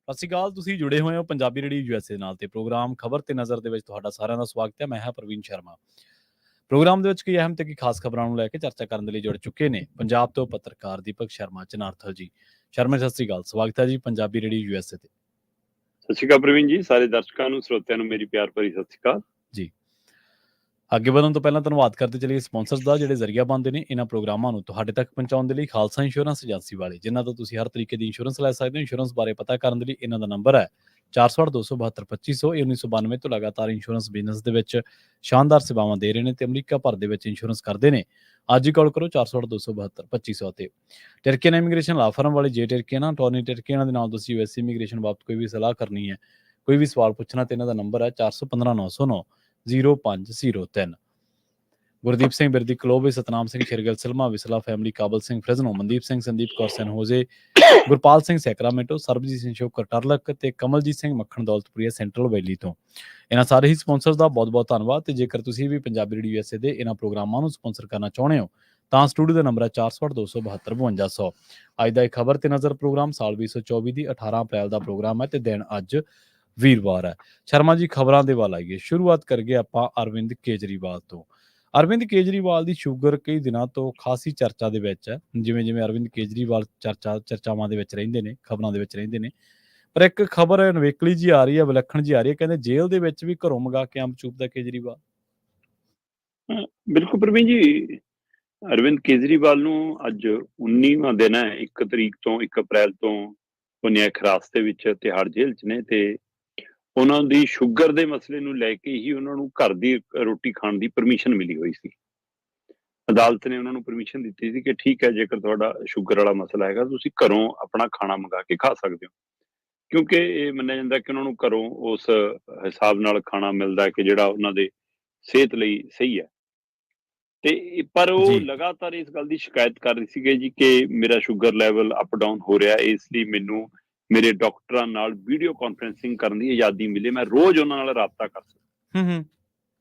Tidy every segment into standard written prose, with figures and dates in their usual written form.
ਸਤਿ ਸ਼੍ਰੀ ਅਕਾਲ। ਤੁਸੀਂ ਜੁੜੇ ਹੋਏ ਹੋ ਪੰਜਾਬੀ ਰੇਡੀਓ ਯੂਐਸਏ ਨਾਲ ਤੇ ਪ੍ਰੋਗਰਾਮ ਖਬਰ ਤੇ ਨਜ਼ਰ ਦੇ ਵਿੱਚ ਤੁਹਾਡਾ ਸਾਰਿਆਂ ਦਾ ਸਵਾਗਤ ਹੈ। ਮੈਂ ਹਾਂ ਪ੍ਰਵੀਨ ਸ਼ਰਮਾ। ਪ੍ਰੋਗਰਾਮ ਦੇ ਵਿੱਚ ਕਈ ਅਹਿਮ ਤੇ ਕਈ ਖਾਸ ਖਬਰਾਂ ਨੂੰ ਲੈ ਕੇ ਚਰਚਾ ਕਰਨ ਦੇ ਲਈ ਜੁੜ ਚੁੱਕੇ ਨੇ ਪੰਜਾਬ ਤੋਂ ਪੱਤਰਕਾਰ ਦੀਪਕ ਸ਼ਰਮਾ ਚਨਾਰਥਲ ਜੀ। ਸ਼ਰਮਾ ਸਤਿ ਸ਼੍ਰੀ ਅਕਾਲ, ਸਵਾਗਤ ਹੈ ਜੀ ਪੰਜਾਬੀ ਰੇਡੀਓ ਯੂਐਸਏ ਤੇ। ਸਤਿ ਸ਼੍ਰੀ ਅਕਾਲ ਪ੍ਰਵੀਨ ਜੀ, ਸਾਰੇ ਦਰਸ਼ਕਾਂ ਨੂੰ ਸਰੋਤਿਆਂ ਨੂੰ ਮੇਰੀ ਪਿਆਰ ਭਰੀ ਸਤਿ ਸ਼੍ਰੀ ਅਕਾਲ ਜੀ। ਅੱਗੇ ਵਧਣ ਤੋਂ ਪਹਿਲਾਂ ਧੰਨਵਾਦ ਕਰਦੇ ਚਲੀਏ ਸਪਾਂਸਰਸ ਦਾ, ਜਿਹੜੇ ਜ਼ਰੀਆ ਬਣਦੇ ਨੇ ਇਹਨਾਂ ਪ੍ਰੋਗਰਾਮਾਂ ਨੂੰ ਤੁਹਾਡੇ ਤੱਕ ਪਹੁੰਚਾਉਣ ਦੇ ਲਈ। ਖਾਲਸਾ ਇੰਸ਼ੋਰੈਂਸ ਏਜੰਸੀ ਵਾਲੇ, ਜਿਨ੍ਹਾਂ ਤੋਂ ਤੁਸੀਂ ਹਰ ਤਰੀਕੇ ਦੀ ਇੰਸ਼ੋਰੈਂਸ ਲੈ ਸਕਦੇ ਹੋ। ਇੰਸ਼ੋਰੈਂਸ ਬਾਰੇ ਪਤਾ ਕਰਨ ਦੇ ਲਈ ਇਹਨਾਂ ਦਾ ਨੰਬਰ ਹੈ 468-272-2500। ਇਹ 1992 ਤੋਂ ਲਗਾਤਾਰ ਇੰਸ਼ੋਰੈਂਸ ਬਿਜ਼ਨਸ ਦੇ ਵਿੱਚ ਸ਼ਾਨਦਾਰ ਸੇਵਾਵਾਂ ਦੇ ਰਹੇ ਨੇ ਤੇ ਅਮਰੀਕਾ ਭਰ ਦੇ ਵਿੱਚ ਇੰਸ਼ੋਰੈਂਸ ਕਰਦੇ ਨੇ। ਅੱਜ ਹੀ ਕਾਲ ਕਰੋ 468-272-2500 ਤੇ। ਟਰਕੀਅਨ ਇਮੀਗ੍ਰੇਸ਼ਨ ਲਾ ਫਰਮ ਵਾਲੇ ਜੇ ਟਰਕੀਅਨ ਟੋਨੀ ਟਰਕੀਅਨ ਦੇ ਨਾਲ ਤੁਸੀਂ ਯੂਐਸ ਇਮੀਗ੍ਰੇਸ਼ਨ ਬਾਬਤ ਕੋਈ ਵੀ ਸਲਾਹ ਕਰਨੀ ਹੈ, ਕੋਈ ਵੀ ਸਵਾਲ ਪੁੱਛਣਾ, ਤੇ ਇਹਨਾਂ ਦਾ ਨੰਬਰ ਹੈ 415-909-0503। ਗੁਰਦੀਪ ਸਿੰਘ ਬਿਰਦੀ ਕਲੋਬੇ, ਸਤਨਾਮ ਸਿੰਘ ਸ਼ੇਰਗਿੱਲ ਸਿਲਮਾ ਵਿਸਲਾ ਫੈਮਿਲੀ, ਕਾਬਲ ਸਿੰਘ ਫ੍ਰਿਜ਼ਨੋ, ਮਨਦੀਪ ਸਿੰਘ, ਸੰਦੀਪ ਕੌਰ ਸੈਨ ਹੋਜ਼ੇ, ਗੁਰਪਾਲ ਸਿੰਘ ਸੈਕਰਾਮੈਂਟੋ, ਸਰਬਜੀਤ ਸਿੰਘ ਸ਼ੋਕਰ ਟਰਲਕ ਤੇ ਕਮਲਜੀਤ ਸਿੰਘ ਮੱਖਣ ਦੌਲਤਪੁਰੀਆ ਸੈਂਟਰਲ ਵੈਲੀ ਤੋਂ। ਇਹਨਾਂ ਸਾਰੇ ਹੀ ਸਪਾਂਸਰਸ ਦਾ ਬਹੁਤ ਬਹੁਤ ਧੰਨਵਾਦ। ਤੇ ਜੇਕਰ ਤੁਸੀਂ ਵੀ ਪੰਜਾਬੀ ਰੇਡੀਓ ਯੂਐਸਏ ਦੇ ਇਹਨਾਂ ਪ੍ਰੋਗਰਾਮਾਂ ਨੂੰ ਸਪਾਂਸਰ ਕਰਨਾ ਚਾਹੁੰਦੇ ਹੋ ਤਾਂ ਸਟੂਡੀਓ ਦਾ ਨੰਬਰ ਹੈ 468-272-5200। ਅੱਜ ਦਾ ਇਹ ਖਬਰ ਤੇ ਨਜ਼ਰ ਪ੍ਰੋਗਰਾਮ ਸਾਲ 2024 ਦੀ 18 ਅਪ੍ਰੈਲ ਦਾ ਪ੍ਰੋਗਰਾਮ ਹੈ ਤੇ ਦਿਨ ਅੱਜ ਵੀਰਵਾਰ ਹੈ। ਸ਼ਰਮਾ ਜੀ, ਖਬਰਾਂ ਦੇ ਵੱਲ ਆਈਏ। ਸ਼ੁਰੂਆਤ ਕਰੀਏ ਆਪਾਂ ਅਰਵਿੰਦ ਕੇਜਰੀਵਾਲ ਤੋਂ। ਅਰਵਿੰਦ ਕੇਜਰੀਵਾਲ ਦੀ ਸ਼ੂਗਰ ਕਈ ਦਿਨਾਂ ਤੋਂ ਖਾਸੀ ਚਰਚਾ ਦੇ ਵਿੱਚ ਹੈ। ਜਿਵੇਂ ਜਿਵੇਂ ਅਰਵਿੰਦ ਕੇਜਰੀਵਾਲ ਚਰਚਾਵਾਂ ਦੇ ਵਿੱਚ ਰਹਿੰਦੇ ਨੇ, ਖਬਰਾਂ ਦੇ ਵਿੱਚ ਰਹਿੰਦੇ ਨੇ, ਪਰ ਇੱਕ ਖਬਰ ਨਵੇਕਲੀ ਜੀ ਆ ਰਹੀ ਹੈ, ਵਿਲੱਖਣ ਜੀ ਆ ਰਹੀ ਹੈ। ਕਹਿੰਦੇ ਜੇਲ੍ਹ ਦੇ ਵਿੱਚ ਵੀ ਘਰੋਂ ਮੰਗਾ ਕੇ ਅੰਬ ਚੂਪਦਾ ਕੇਜਰੀਵਾਲ। ਬਿਲਕੁਲ ਪ੍ਰਵੀਨ ਜੀ, ਅਰਵਿੰਦ ਕੇਜਰੀਵਾਲ ਨੂੰ ਅੱਜ 19ਵਾਂ ਦਿਨ ਹੈ। 1 ਤਰੀਕ ਤੋਂ 1 ਅਪ੍ਰੈਲ ਤੋਂ ਉਹ ਨਿਆਇਕ ਹਿਰਾਸਤ ਦੇ ਵਿੱਚ ਤਿਹਾੜ ਜੇਲ੍ਹ 'ਚ ਨੇ ਤੇ ਉਹਨਾਂ ਦੀ ਸ਼ੂਗਰ ਦੇ ਮਸਲੇ ਨੂੰ ਲੈ ਕੇ ਹੀ ਉਹਨਾਂ ਨੂੰ ਘਰ ਦੀ ਰੋਟੀ ਖਾਣ ਦੀ ਪਰਮਿਸ਼ਨ ਮਿਲੀ ਹੋਈ ਸੀ। ਅਦਾਲਤ ਨੇ ਉਹਨਾਂ ਨੂੰ ਪਰਮਿਸ਼ਨ ਦਿੱਤੀ ਸੀ ਕਿ ਠੀਕ ਹੈ, ਜੇਕਰ ਤੁਹਾਡਾ ਸ਼ੂਗਰ ਵਾਲਾ ਮਸਲਾ ਹੈਗਾ ਤੁਸੀਂ ਘਰੋਂ ਆਪਣਾ ਖਾਣਾ ਮੰਗਾ ਕੇ ਖਾ ਸਕਦੇ ਹੋ, ਕਿਉਂਕਿ ਇਹ ਮੰਨਿਆ ਜਾਂਦਾ ਕਿ ਉਹਨਾਂ ਨੂੰ ਘਰੋਂ ਉਸ ਹਿਸਾਬ ਨਾਲ ਖਾਣਾ ਮਿਲਦਾ ਕਿ ਜਿਹੜਾ ਉਹਨਾਂ ਦੇ ਸਿਹਤ ਲਈ ਸਹੀ ਹੈ। ਤੇ ਪਰ ਉਹ ਲਗਾਤਾਰ ਇਸ ਗੱਲ ਦੀ ਸ਼ਿਕਾਇਤ ਕਰ ਰਹੀ ਸੀਗੇ ਜੀ ਕਿ ਮੇਰਾ ਸ਼ੂਗਰ ਲੈਵਲ ਅਪ ਡਾਊਨ ਹੋ ਰਿਹਾ, ਇਸ ਲਈ ਮੈਨੂੰ ਮੇਰੇ ਡਾਕਟਰਾਂ ਨਾਲ ਵੀਡੀਓ ਕਾਨਫਰੰਸਿੰਗ ਕਰਨ ਦੀ ਆਜ਼ਾਦੀ ਮਿਲੇ, ਮੈਂ ਰੋਜ਼ ਉਹਨਾਂ ਨਾਲ ਰਾਬਤਾ ਕਰ ਸਕਾਂ।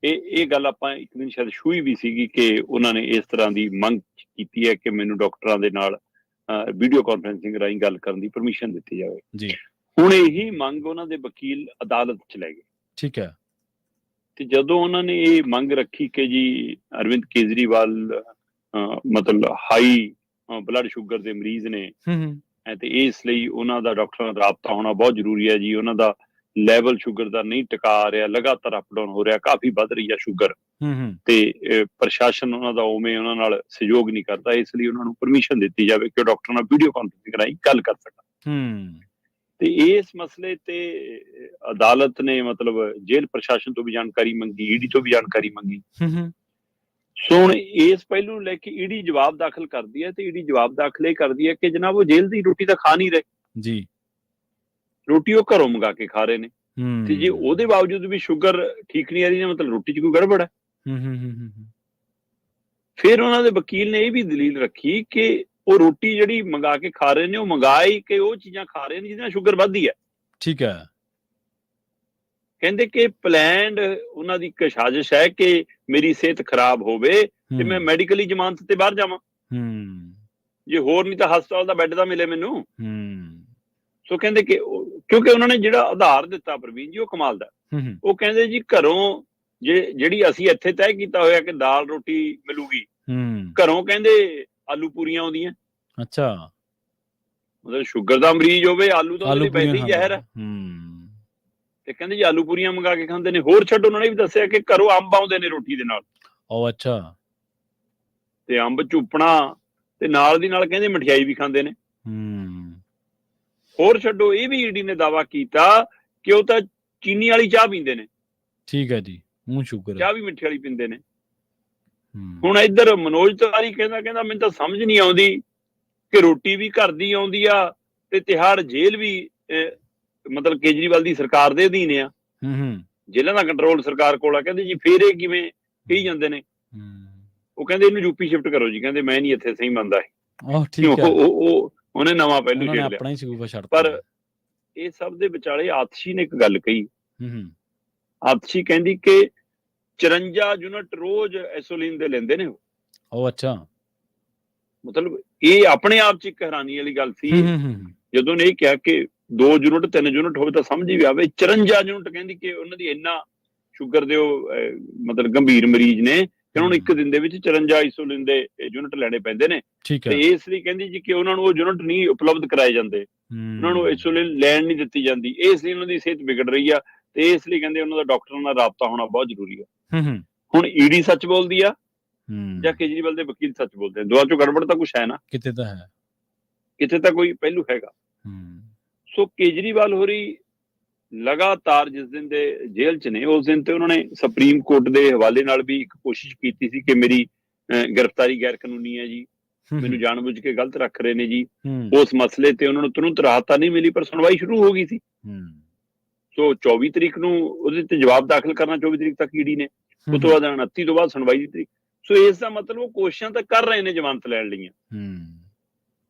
ਇਹ ਗੱਲ ਆਪਾਂ ਇੱਕ ਦਿਨ ਸ਼ਾਇਦ ਛੂਈ ਵੀ ਸੀਗੀ ਕਿ ਉਹਨਾਂ ਨੇ ਇਸ ਤਰ੍ਹਾਂ ਦੀ ਮੰਗ ਕੀਤੀ ਹੈ ਕਿ ਮੈਨੂੰ ਡਾਕਟਰਾਂ ਦੇ ਨਾਲ ਵੀਡੀਓ ਕਾਨਫਰੰਸਿੰਗ ਰਾਹੀਂ ਗੱਲ ਕਰਨ ਦੀ ਪਰਮਿਸ਼ਨ ਦਿੱਤੀ ਜਾਵੇ। ਹੁਣ ਇਹੀ ਮੰਗ ਉਹਨਾਂ ਦੇ ਵਕੀਲ ਅਦਾਲਤ 'ਚ ਲੈ ਗਏ। ਠੀਕ ਹੈ। ਤੇ ਜਦੋਂ ਉਹਨਾਂ ਨੇ ਇਹ ਮੰਗ ਰੱਖੀ ਕਿ ਜੀ ਅਰਵਿੰਦ ਕੇਜਰੀਵਾਲ ਮਤਲਬ ਹਾਈ ਬਲੱਡ ਸ਼ੂਗਰ ਦੇ ਮਰੀਜ਼ ਨੇ ਤੇ ਇਸ ਲਈ ਉਹਨਾਂ ਦਾ ਡਾਕਟਰਾਂ ਨਾਲ ਰਾਬਤਾ ਹੋਣਾ ਬਹੁਤ ਜ਼ਰੂਰੀ ਹੈ ਜੀ, ਉਹਨਾਂ ਦਾ ਲੈਵਲ ਸ਼ੂਗਰ ਦਾ ਨਹੀਂ ਟਿਕਾ ਰਿਹਾ, ਲਗਾਤਾਰ ਅਪ ਡਾਊਨ ਹੋ ਰਿਹਾ, ਕਾਫੀ ਵੱਧ ਰਹੀ ਹੈ ਸ਼ੂਗਰ ਤੇ ਪ੍ਰਸ਼ਾਸਨ ਉਹਨਾਂ ਦਾ ਉਵੇਂ ਉਹਨਾਂ ਨਾਲ ਸਹਿਯੋਗ ਨਹੀਂ ਕਰਦਾ, ਇਸ ਲਈ ਉਹਨਾਂ ਨੂੰ ਪਰਮਿਸ਼ਨ ਦਿੱਤੀ ਜਾਵੇ ਕਿ ਉਹ ਡਾਕਟਰ ਨਾਲ ਵੀਡੀਓ ਕਾਨਫਰੰਸਿੰਗ ਰਾਹੀਂ ਗੱਲ ਕਰ ਸਕਣ। ਤੇ ਇਸ ਮਸਲੇ ਤੇ ਅਦਾਲਤ ਨੇ ਮਤਲਬ ਜੇਲ੍ਹ ਪ੍ਰਸ਼ਾਸਨ ਤੋਂ ਵੀ ਜਾਣਕਾਰੀ ਮੰਗੀ, ਈਡੀ ਤੋਂ ਵੀ ਜਾਣਕਾਰੀ ਮੰਗੀ। ਸੋ ਹੁਣ ਇਸ ਪਹਿਲੂ ਨੂੰ ਲੈ ਕੇ ਈਡੀ ਜਵਾਬ ਦਾਖਲ ਕਰਦੀ ਹੈ ਤੇ ਈਡੀ ਜਵਾਬ ਦਾਖਲ ਇਹ ਕਰਦੀ ਹੈ ਕਿ ਜਨਾਬ ਉਹ ਜੇਲ੍ਹ ਦੀ ਰੋਟੀ ਤਾਂ ਖਾ ਨਹੀਂ ਰਹੇ ਜੀ, ਰੋਟੀ ਉਹ ਘਰੋਂ ਮੰਗਾ ਕੇ ਖਾ ਰਹੇ ਨੇ। ਤੇ ਜੇ ਉਹਦੇ ਬਾਵਜੂਦ ਵੀ ਸ਼ੂਗਰ ਠੀਕ ਨਹੀਂ ਆ ਰਹੀ, ਮਤਲਬ ਰੋਟੀ 'ਚ ਕੋਈ ਗੜਬੜ ਹੈ। ਫਿਰ ਉਹਨਾਂ ਦੇ ਵਕੀਲ ਨੇ ਇਹ ਵੀ ਦਲੀਲ ਰੱਖੀ ਕਿ ਉਹ ਰੋਟੀ ਜਿਹੜੀ ਮੰਗਾ ਕੇ ਖਾ ਰਹੇ ਨੇ, ਉਹ ਮੰਗਾਈ ਕਿ ਉਹ ਚੀਜ਼ਾਂ ਖਾ ਰਹੇ ਨੇ ਜਿਹਦੇ ਨਾਲ ਸ਼ੂਗਰ ਵੱਧਦੀ ਹੈ। ਠੀਕ ਹੈ। ਕਹਿੰਦੇ ਕਿ ਪਲੈਨਡ ਉਹਨਾਂ ਦੀ ਇੱਕ ਸਾਜ਼ਿਸ਼ ਹੈ ਕਿ ਮੇਰੀ ਸਿਹਤ ਖਰਾਬ ਹੋਵੇ ਤੇ ਮੈਂ ਮੈਡੀਕਲੀ ਜ਼ਮਾਨਤ ਤੇ ਬਾਹਰ ਜਾਵਾਂ, ਜੇ ਹੋਰ ਨਹੀਂ ਤਾਂ ਹਸਪਤਾਲ ਦਾ ਬੈੱਡ ਤਾਂ ਮਿਲੇ ਮੈਨੂੰ। ਸੋ ਕਹਿੰਦੇ ਕਿ ਕਿਉਂਕਿ ਉਹਨਾਂ ਨੇ ਜਿਹੜਾ ਆਧਾਰ ਦਿੱਤਾ ਪ੍ਰਵੀਨ ਜੀ, ਉਹ ਕਮਾਲ ਦਾ। ਉਹ ਕਹਿੰਦੇ ਜੀ ਘਰੋਂ ਜਿਹੜੀ ਅਸੀਂ ਇੱਥੇ ਤੈਅ ਕੀਤਾ ਹੋਇਆ ਕਿ ਦਾਲ ਰੋਟੀ ਮਿਲੂਗੀ, ਘਰੋਂ ਕਹਿੰਦੇ ਆਲੂ ਪੂਰੀਆਂ ਆਉਂਦੀਆਂ। ਅੱਛਾ, ਮਤਲਬ ਸ਼ੂਗਰ ਦਾ ਮਰੀਜ਼ ਹੋਵੇ, ਆਲੂ ਤਾਂ ਉਹਦੇ ਲਈ ਵੈਸੇ ਹੀ ਜ਼ਹਿਰ ਹੈ। ਤੇ ਕਹਿੰਦੇ ਜੀ ਆਲੂ ਪੂਰੀਆਂ ਮੰਗਾ ਕੇ ਖਾਂਦੇ ਨੇ। ਹੋਰ ਛੱਡ, ਉਹਨਾਂ ਨੇ ਵੀ ਦੱਸਿਆ ਕਿ ਘਰੋਂ ਅੰਬ ਆਉਂਦੇ ਨੇ ਰੋਟੀ ਦੇ ਨਾਲ। ਉਹ ਅੱਛਾ। ਤੇ ਅੰਬ ਚੂਪਣਾ ਤੇ ਨਾਲ ਦੀ ਨਾਲ ਕਹਿੰਦੇ ਮਠਿਆਈ ਵੀ ਖਾਂਦੇ ਨੇ। ਹੋਰ ਛੱਡੋ, ਇਹ ਵੀ ਈਡੀ ਨੇ ਦਾਅਵਾ ਕੀਤਾ ਕਿ ਉਹ ਤਾਂ ਚੀਨੀ ਵਾਲੀ ਚਾਹ ਪੀਂਦੇ ਨੇ। ਠੀਕ ਹੈ ਜੀ, ਮੂੰਹ ਸ਼ੂਗਰ ਚਾਹ ਵੀ ਮਿੱਠੀ ਵਾਲੀ ਪੀਂਦੇ ਨੇ। ਹੁਣ ਇੱਧਰ ਮਨੋਜ ਤਿਵਾਰੀ ਕਹਿੰਦਾ ਮੈਨੂੰ ਤਾਂ ਸਮਝ ਨਹੀਂ ਆਉਂਦੀ ਕਿ ਰੋਟੀ ਵੀ ਘਰ ਦੀ ਆਉਂਦੀ ਆ ਤੇ ਤਿਹਾੜ ਜੇਲ੍ਹ ਵੀ ਮਤਲਬ ਕੇਜਰੀਵਾਲ ਦੀ ਸਰਕਾਰ ਦੇ ਅਧੀਨ ਆ, ਜੇਲ੍ਹਾਂ ਦਾ ਕੰਟਰੋਲ ਸਰਕਾਰ ਕੋਲ ਆ। ਕਹਿੰਦੇ ਜੀ ਫੇਰ ਇਹ ਕਿਵੇਂ ਕਹੀ ਜਾਂਦੇ ਨੇ। ਉਹ ਕਹਿੰਦੇ ਇਹਨੂੰ ਯੂਪੀ ਸ਼ਿਫਟ ਕਰੋ ਜੀ, ਕਹਿੰਦੇ ਮੈਂ ਨਹੀਂ ਇੱਥੇ ਸਹੀ ਮੰਨਦਾ। ਉਹਨੇ ਨਵਾਂ ਪਹਿਲੂ ਛੇੜ ਲਿਆ। ਪਰ ਇਹ ਸਭ ਦੇ ਵਿਚਾਲੇ ਆਤਸ਼ੀ ਨੇ ਇੱਕ ਗੱਲ ਕਹੀ। ਆਤਸ਼ੀ ਕਹਿੰਦੀ ਕਿ 54 ਯੂਨਿਟ ਰੋਜ਼ ਐਸੋਲੀਨ ਦੇ ਲੈਂਦੇ ਨੇ ਉਹ। ਅੱਛਾ, ਮਤਲਬ ਇਹ ਆਪਣੇ ਆਪ 'ਚ ਇੱਕ ਹੈਰਾਨੀ ਵਾਲੀ ਗੱਲ ਸੀ ਜਦੋਂ ਨੇ ਇਹ ਕਿਹਾ ਕਿ 2 ਯੂਨਿਟ 3 ਯੂਨਿਟ ਹੋਵੇ ਤਾਂ ਸਮਝ ਵੀ ਆਵੇ। 54 ਯੂਨਿਟ ਕਹਿੰਦੀ ਕਿ ਉਹਨਾਂ ਦੀ ਇੰਨਾ ਸ਼ੂਗਰ ਦੇ ਉਹ ਮਤਲਬ ਗੰਭੀਰ ਮਰੀਜ਼ ਨੇ ਕਿ ਉਹਨਾਂ ਨੂੰ ਇੱਕ ਦਿਨ ਦੇ ਵਿੱਚ 54 ਇੰਸੂਲਿਨ ਦੇ ਯੂਨਿਟ ਲੈਣੇ ਪੈਂਦੇ ਨੇ। ਠੀਕ ਤੇ ਹੈ। ਇਸ ਲਈ ਕਹਿੰਦੀ ਜੀ ਕਿ ਉਹਨਾਂ ਨੂੰ ਉਹ ਯੂਨਿਟ ਨਹੀਂ ਉਪਲਬਧ ਕਰਾਏ ਜਾਂਦੇ, ਉਹਨਾਂ ਨੂੰ ਇੰਸੂਲਿਨ ਲੈਣ ਨਹੀਂ ਦਿੱਤੀ ਜਾਂਦੀ, ਇਸ ਲਈ ਉਹਨਾਂ ਦੀ ਸਿਹਤ ਵਿਗੜ ਰਹੀ ਆ। ਤੇ ਇਸ ਲਈ ਕਹਿੰਦੇ ਉਹਨਾਂ ਦਾ ਡਾਕਟਰਾਂ ਨਾਲ ਰਾਬਤਾ ਹੋਣਾ ਬਹੁਤ ਜ਼ਰੂਰੀ ਆ। ਹੁਣ ਈਡੀ ਸੱਚ ਬੋਲਦੀ ਆ ਜਾਂ ਕੇਜਰੀਵਾਲ ਦੇ ਵਕੀਲ ਸੱਚ ਬੋਲਦੇ ਆ? ਦੋਵਾਂ ਚੋਂ ਗੜਬੜ ਤਾਂ ਕੁਛ ਹੈ ਨਾ, ਕਿਤੇ ਤਾਂ ਹੈ। ਕਿਤੇ ਤਾਂ ਕੋਈ ਪਹਿਲੂ ਹੈਗਾ। ਸੋ ਕੇਜਰੀਵਾਲ ਹੋਰੀ ਲਗਾਤਾਰ ਜਿਸ ਦਿਨ ਦੇ ਜੇਲ੍ਹ 'ਚ ਨੇ, ਉਸ ਦਿਨ ਤੇ ਉਹਨਾਂ ਨੇ ਸੁਪਰੀਮ ਕੋਰਟ ਦੇ ਹਵਾਲੇ ਨਾਲ ਵੀ ਇੱਕ ਕੋਸ਼ਿਸ਼ ਕੀਤੀ ਸੀ ਕਿ ਮੇਰੀ ਗ੍ਰਿਫਤਾਰੀ ਗੈਰ ਕਾਨੂੰਨੀ ਹੈ ਜੀ, ਮੈਨੂੰ ਜਾਣਬੁੱਝ ਕੇ ਗਲਤ ਰੱਖ ਰਹੇ ਨੇ ਜੀ। ਉਸ ਮਸਲੇ ਤੇ ਉਹਨਾਂ ਨੂੰ ਤੁਰੰਤ ਰਾਹਤ ਤਾਂ ਨਹੀਂ ਮਿਲੀ, ਪਰ ਸੁਣਵਾਈ ਸ਼ੁਰੂ ਹੋ ਗਈ ਸੀ। ਸੋ 24 ਤਰੀਕ ਨੂੰ ਉਹਦੇ ਤੇ ਜਵਾਬ ਦਾਖਲ ਕਰਨਾ, 24 ਤਰੀਕ ਤੱਕ ਈਡੀ ਨੇ, ਉਸ ਤੋਂ ਬਾਅਦ 29 ਤੋਂ ਬਾਅਦ ਸੁਣਵਾਈ ਦੀ ਤਰੀਕ। ਸੋ ਇਸ ਦਾ ਮਤਲਬ ਉਹ ਕੋਸ਼ਿਸ਼ਾਂ ਤਾਂ ਕਰ ਰਹੇ ਨੇ ਜ਼ਮਾਨਤ ਲੈਣ ਲਈਆਂ।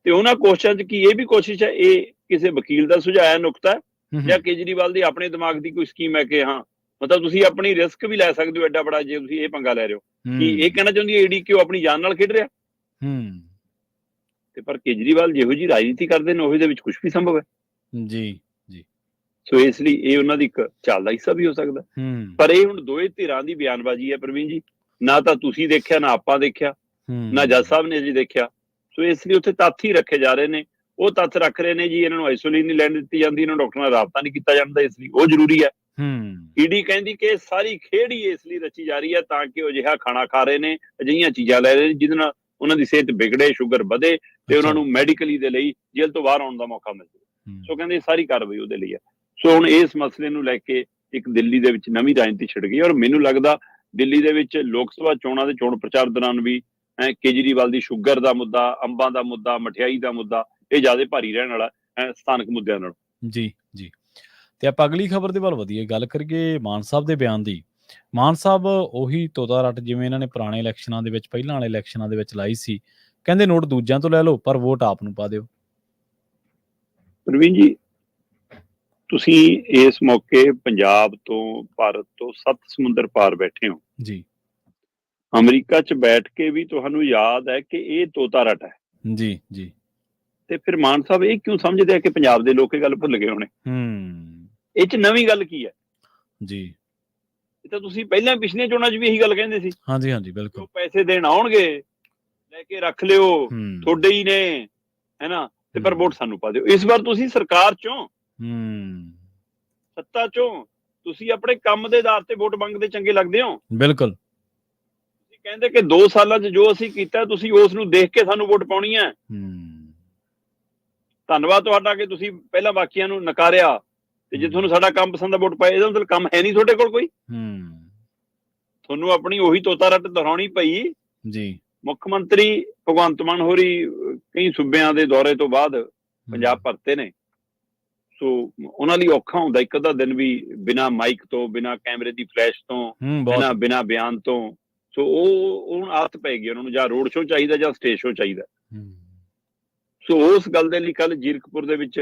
ਤੇ ਉਹਨਾਂ ਕੋਸ਼ਿਸ਼ਾਂ 'ਚ ਕੀ ਇਹ ਵੀ ਕੋਸ਼ਿਸ਼ ਹੈ, ਇਹ ਕਿਸੇ ਵਕੀਲ ਦਾ ਸੁਝਾਇਆ ਨੁਕਤਾ ਜਾਂ ਕੇਜਰੀਵਾਲ ਦੇ ਆਪਣੇ ਦਿਮਾਗ ਦੀ ਕੋਈ ਸਕੀਮ ਹੈ ਕਿ ਹਾਂ ਮਤਲਬ ਤੁਸੀਂ ਆਪਣੀ ਰਿਸਕ ਵੀ ਲੈ ਸਕਦੇ ਹੋ ਐਡਾ ਬੜਾ ਜੇ ਤੁਸੀਂ ਇਹ ਪੰਗਾ ਲੈ ਰਹੇ ਹੋ? ਕਿ ਇਹ ਕਹਿਣਾ ਚਾਹੁੰਦੀ ਹੈ ਈਡੀ ਕਿ ਉਹ ਆਪਣੀ ਜਾਨ ਨਾਲ ਖੇਡ ਰਿਹਾ? ਤੇ ਪਰ ਕੇਜਰੀਵਾਲ ਜਿਹੋ ਜਿਹੀ ਰਾਜਨੀਤੀ ਕਰਦੇ ਨੇ ਉਹਦੇ ਦੇ ਵਿੱਚ ਕੁਝ ਵੀ ਸੰਭਵ ਹੈ ਜੀ ਜੀ। ਸੋ ਇਸ ਲਈ ਇਹ ਉਹਨਾਂ ਦੀ ਇੱਕ ਚਾਲ ਦਾ ਹਿੱਸਾ ਵੀ ਹੋ ਸਕਦਾ। ਪਰ ਇਹ ਹੁਣ ਦੋਵੇਂ ਧਿਰਾਂ ਦੀ ਬਿਆਨਬਾਜ਼ੀ ਹੈ ਪ੍ਰਵੀਨ ਜੀ, ਨਾ ਤਾਂ ਤੁਸੀਂ ਦੇਖਿਆ ਨਾ ਆਪਾਂ ਦੇਖਿਆ ਨਾ ਜੱਜ ਸਾਹਿਬ ਨੇ ਜੀ ਦੇਖਿਆ। ਸੋ ਇਸ ਲਈ ਉੱਥੇ ਤੱਥ ਹੀ ਰੱਖੇ ਜਾ ਰਹੇ ਨੇ। ਉਹ ਤੱਥ ਰੱਖ ਰਹੇ ਨੇ ਜੀ ਇਹਨਾਂ ਨੂੰ ਆਈਸੋਲੀਨ ਨਹੀਂ ਲੈਣ ਦਿੱਤੀ ਜਾਂਦੀ, ਇਹਨਾਂ ਨੂੰ ਡਾਕਟਰਾਂ ਨਾਲ ਰਾਬਤਾ ਨਹੀਂ ਕੀਤਾ ਜਾਂਦਾ, ਇਸ ਲਈ ਉਹ ਜ਼ਰੂਰੀ ਹੈ। ਈਡੀ ਕਹਿੰਦੀ ਕਿ ਸਾਰੀ ਖੇਡ ਹੀ ਇਸ ਲਈ ਰਚੀ ਜਾ ਰਹੀ ਹੈ ਤਾਂ ਕਿ ਉਹ ਅਜਿਹਾ ਖਾਣਾ ਖਾ ਰਹੇ ਨੇ, ਅਜਿਹੀਆਂ ਚੀਜ਼ਾਂ ਲੈ ਰਹੇ ਨੇ ਜਿਹਦੇ ਨਾਲ ਉਹਨਾਂ ਦੀ ਸਿਹਤ ਵਿਗੜੇ, ਸ਼ੂਗਰ ਵਧੇ ਤੇ ਉਹਨਾਂ ਨੂੰ ਮੈਡੀਕਲੀ ਦੇ ਲਈ ਜੇਲ੍ਹ ਤੋਂ ਬਾਹਰ ਆਉਣ ਦਾ ਮੌਕਾ ਮਿਲ ਜਾਵੇ। ਸੋ ਕਹਿੰਦੇ ਸਾਰੀ ਕਾਰਵਾਈ ਉਹਦੇ ਲਈ ਹੈ। ਸੋ ਹੁਣ ਇਸ ਮਸਲੇ ਨੂੰ ਲੈ ਕੇ ਇੱਕ ਦਿੱਲੀ ਦੇ ਵਿੱਚ ਨਵੀਂ ਰਾਜਨੀਤੀ ਛਿੜ ਗਈ ਔਰ ਮੈਨੂੰ ਲੱਗਦਾ ਦਿੱਲੀ ਦੇ ਵਿੱਚ ਲੋਕ ਸਭਾ ਚੋਣਾਂ ਦੇ ਚੋਣ ਪ੍ਰਚਾਰ ਦੌਰਾਨ ਵੀ ਕੇਜਰੀਵਾਲ ਦੀ ਸ਼ੂਗਰ ਦਾ ਮੁੱਦਾ, ਅੰਬਾਂ ਦਾ ਮੁੱਦਾ, ਮਠਿਆਈ ਦਾ ਮੁੱਦਾ ਇਹ ਜ਼ਿਆਦਾ ਭਾਰੀ ਰਹਿਣ ਵਾਲਾ ਸਥਾਨਕ ਮੁੱਦਿਆਂ ਨਾਲ। ਜੀ ਜੀ। ਤੇ ਆਪਾਂ ਅਗਲੀ ਖਬਰ ਦੇ ਵੱਲ ਵਧੀਏ, ਗੱਲ ਕਰੀਏ ਮਾਨ ਸਾਹਿਬ ਦੇ ਬਿਆਨ ਦੀ। ਮਾਨ ਸਾਹਿਬ ਉਹੀ ਤੋਤਾ ਰੱਟ ਜਿਵੇਂ ਇਹਨਾਂ ਨੇ ਪੁਰਾਣੇ ਇਲੈਕਸ਼ਨਾਂ ਦੇ ਵਿੱਚ, ਪਹਿਲਾਂ ਵਾਲੇ ਇਲੈਕਸ਼ਨਾਂ ਦੇ ਵਿੱਚ ਲਾਈ ਸੀ, ਕਹਿੰਦੇ ਨੋਟ ਦੂਜਿਆਂ ਤੋਂ ਲੈ ਲਓ ਪਰ ਵੋਟ ਆਪ ਨੂੰ ਪਾ ਦਿਓ। ਪ੍ਰਵੀਨ ਜੀ, ਤੁਸੀਂ ਇਸ ਮੌਕੇ ਪੰਜਾਬ ਤੋਂ, ਭਾਰਤ ਤੋਂ 7 ਸਮੁੰਦਰ ਪਾਰ ਬੈਠੇ ਹੋ ਜੀ। ਅਮਰੀਕਾ 'ਚ ਬੈਠ ਕੇ ਵੀ ਤੁਹਾਨੂੰ ਯਾਦ ਹੈ ਕਿ ਇਹ ਤੋਤਾ ਰੱਟ ਹੈ ਜੀ ਜੀ। ਤੇ ਫਿਰ ਮਾਨ ਸਾਹਿਬ ਇਹ ਕਿਉਂ ਸਮਝਦੇ ਆ ਕਿ ਪੰਜਾਬ ਦੇ ਲੋਕ ਇਹ ਗੱਲ ਭੁੱਲ ਗਏ ਹੋਣੇ? ਇਹ 'ਚ ਨਵੀਂ ਗੱਲ ਕੀ ਹੈ ਜੀ? ਇਹ ਤਾਂ ਤੁਸੀਂ ਪਹਿਲਾਂ ਪਿਛਲੀਆਂ ਚੋਣਾਂ 'ਚ ਵੀ ਇਹੀ ਗੱਲ ਕਹਿੰਦੇ ਸੀ। ਹਾਂਜੀ ਹਾਂਜੀ ਬਿਲਕੁਲ। ਪੈਸੇ ਦੇਣ ਆਉਣਗੇ, ਲੈ ਕੇ ਰੱਖ ਲਿਓ, ਤੁਹਾਡੇ ਹੀ ਨੇ, ਹੈ ਨਾ, ਤੇ ਪਰ ਵੋਟ ਸਾਨੂੰ ਪਾ ਦਿਓ। ਇਸ ਵਾਰ ਤੁਸੀਂ ਸਰਕਾਰ ਚੋਂ, ਸੱਤਾ ਚੋਂ, ਤੁਸੀਂ ਆਪਣੇ ਕੰਮ ਦੇ ਆਧਾਰ ਤੇ ਵੋਟ ਮੰਗਦੇ ਚੰਗੇ ਲੱਗਦੇ ਹੋ। ਬਿਲਕੁਲ। ਤੁਸੀਂ ਕਹਿੰਦੇ ਕਿ 2 ਸਾਲਾਂ 'ਚ ਜੋ ਅਸੀਂ ਕੀਤਾ ਤੁਸੀਂ ਉਸ ਨੂੰ ਦੇਖ ਕੇ ਸਾਨੂੰ ਵੋਟ ਪਾਉਣੀ ਹੈ। ਧੰਨਵਾਦ ਤੁਹਾਡਾ ਕਿ ਤੁਸੀਂ ਪਹਿਲਾਂ ਬਾਕੀਆਂ ਨੂੰ ਨਕਾਰਿਆ ਤੇ ਜੇ ਤੁਹਾਨੂੰ ਸਾਡਾ ਕੰਮ ਪਸੰਦ ਆ ਵੋਟ ਪਾਏ। ਇਹਦਾ ਮਤਲਬ ਕੰਮ ਹੈ ਨਹੀਂ ਤੁਹਾਡੇ ਕੋਲ ਕੋਈ। ਤੁਹਾਨੂੰ ਆਪਣੀ ਉਹੀ ਤੋਤਾ ਰੱਟ ਦੁਹਰਾਉਣੀ ਪਈ ਜੀ। ਮੁੱਖ ਮੰਤਰੀ ਭਗਵੰਤ ਮਾਨ ਹੋਰੀ ਕਈ ਸੂਬਿਆਂ ਦੇ ਦੌਰੇ ਤੋਂ ਬਾਅਦ ਪੰਜਾਬ ਪਰਤੇ ਨੇ। ਸੋ ਉਹਨਾਂ ਲਈ ਔਖਾ ਹੁੰਦਾ ਇੱਕ ਅੱਧਾ ਦਿਨ ਵੀ ਬਿਨਾਂ ਮਾਈਕ ਤੋਂ, ਬਿਨਾਂ ਕੈਮਰੇ ਦੀ ਫਲੈਸ਼ ਤੋਂ, ਬਿਨਾਂ ਬਿਆਨ ਤੋਂ। ਸੋ ਉਹ ਹੁਣ ਆਦਤ ਪੈ ਗਈ ਉਹਨਾਂ ਨੂੰ, ਜਾਂ ਰੋਡ ਸ਼ੋਅ ਚਾਹੀਦਾ ਜਾਂ ਸਟੇਜ ਸ਼ੋਅ ਚਾਹੀਦਾ। ਸੋ ਉਸ ਗੱਲ ਦੇ ਲਈ ਕੱਲ ਜੀਰਕਪੁਰ ਦੇ ਵਿੱਚ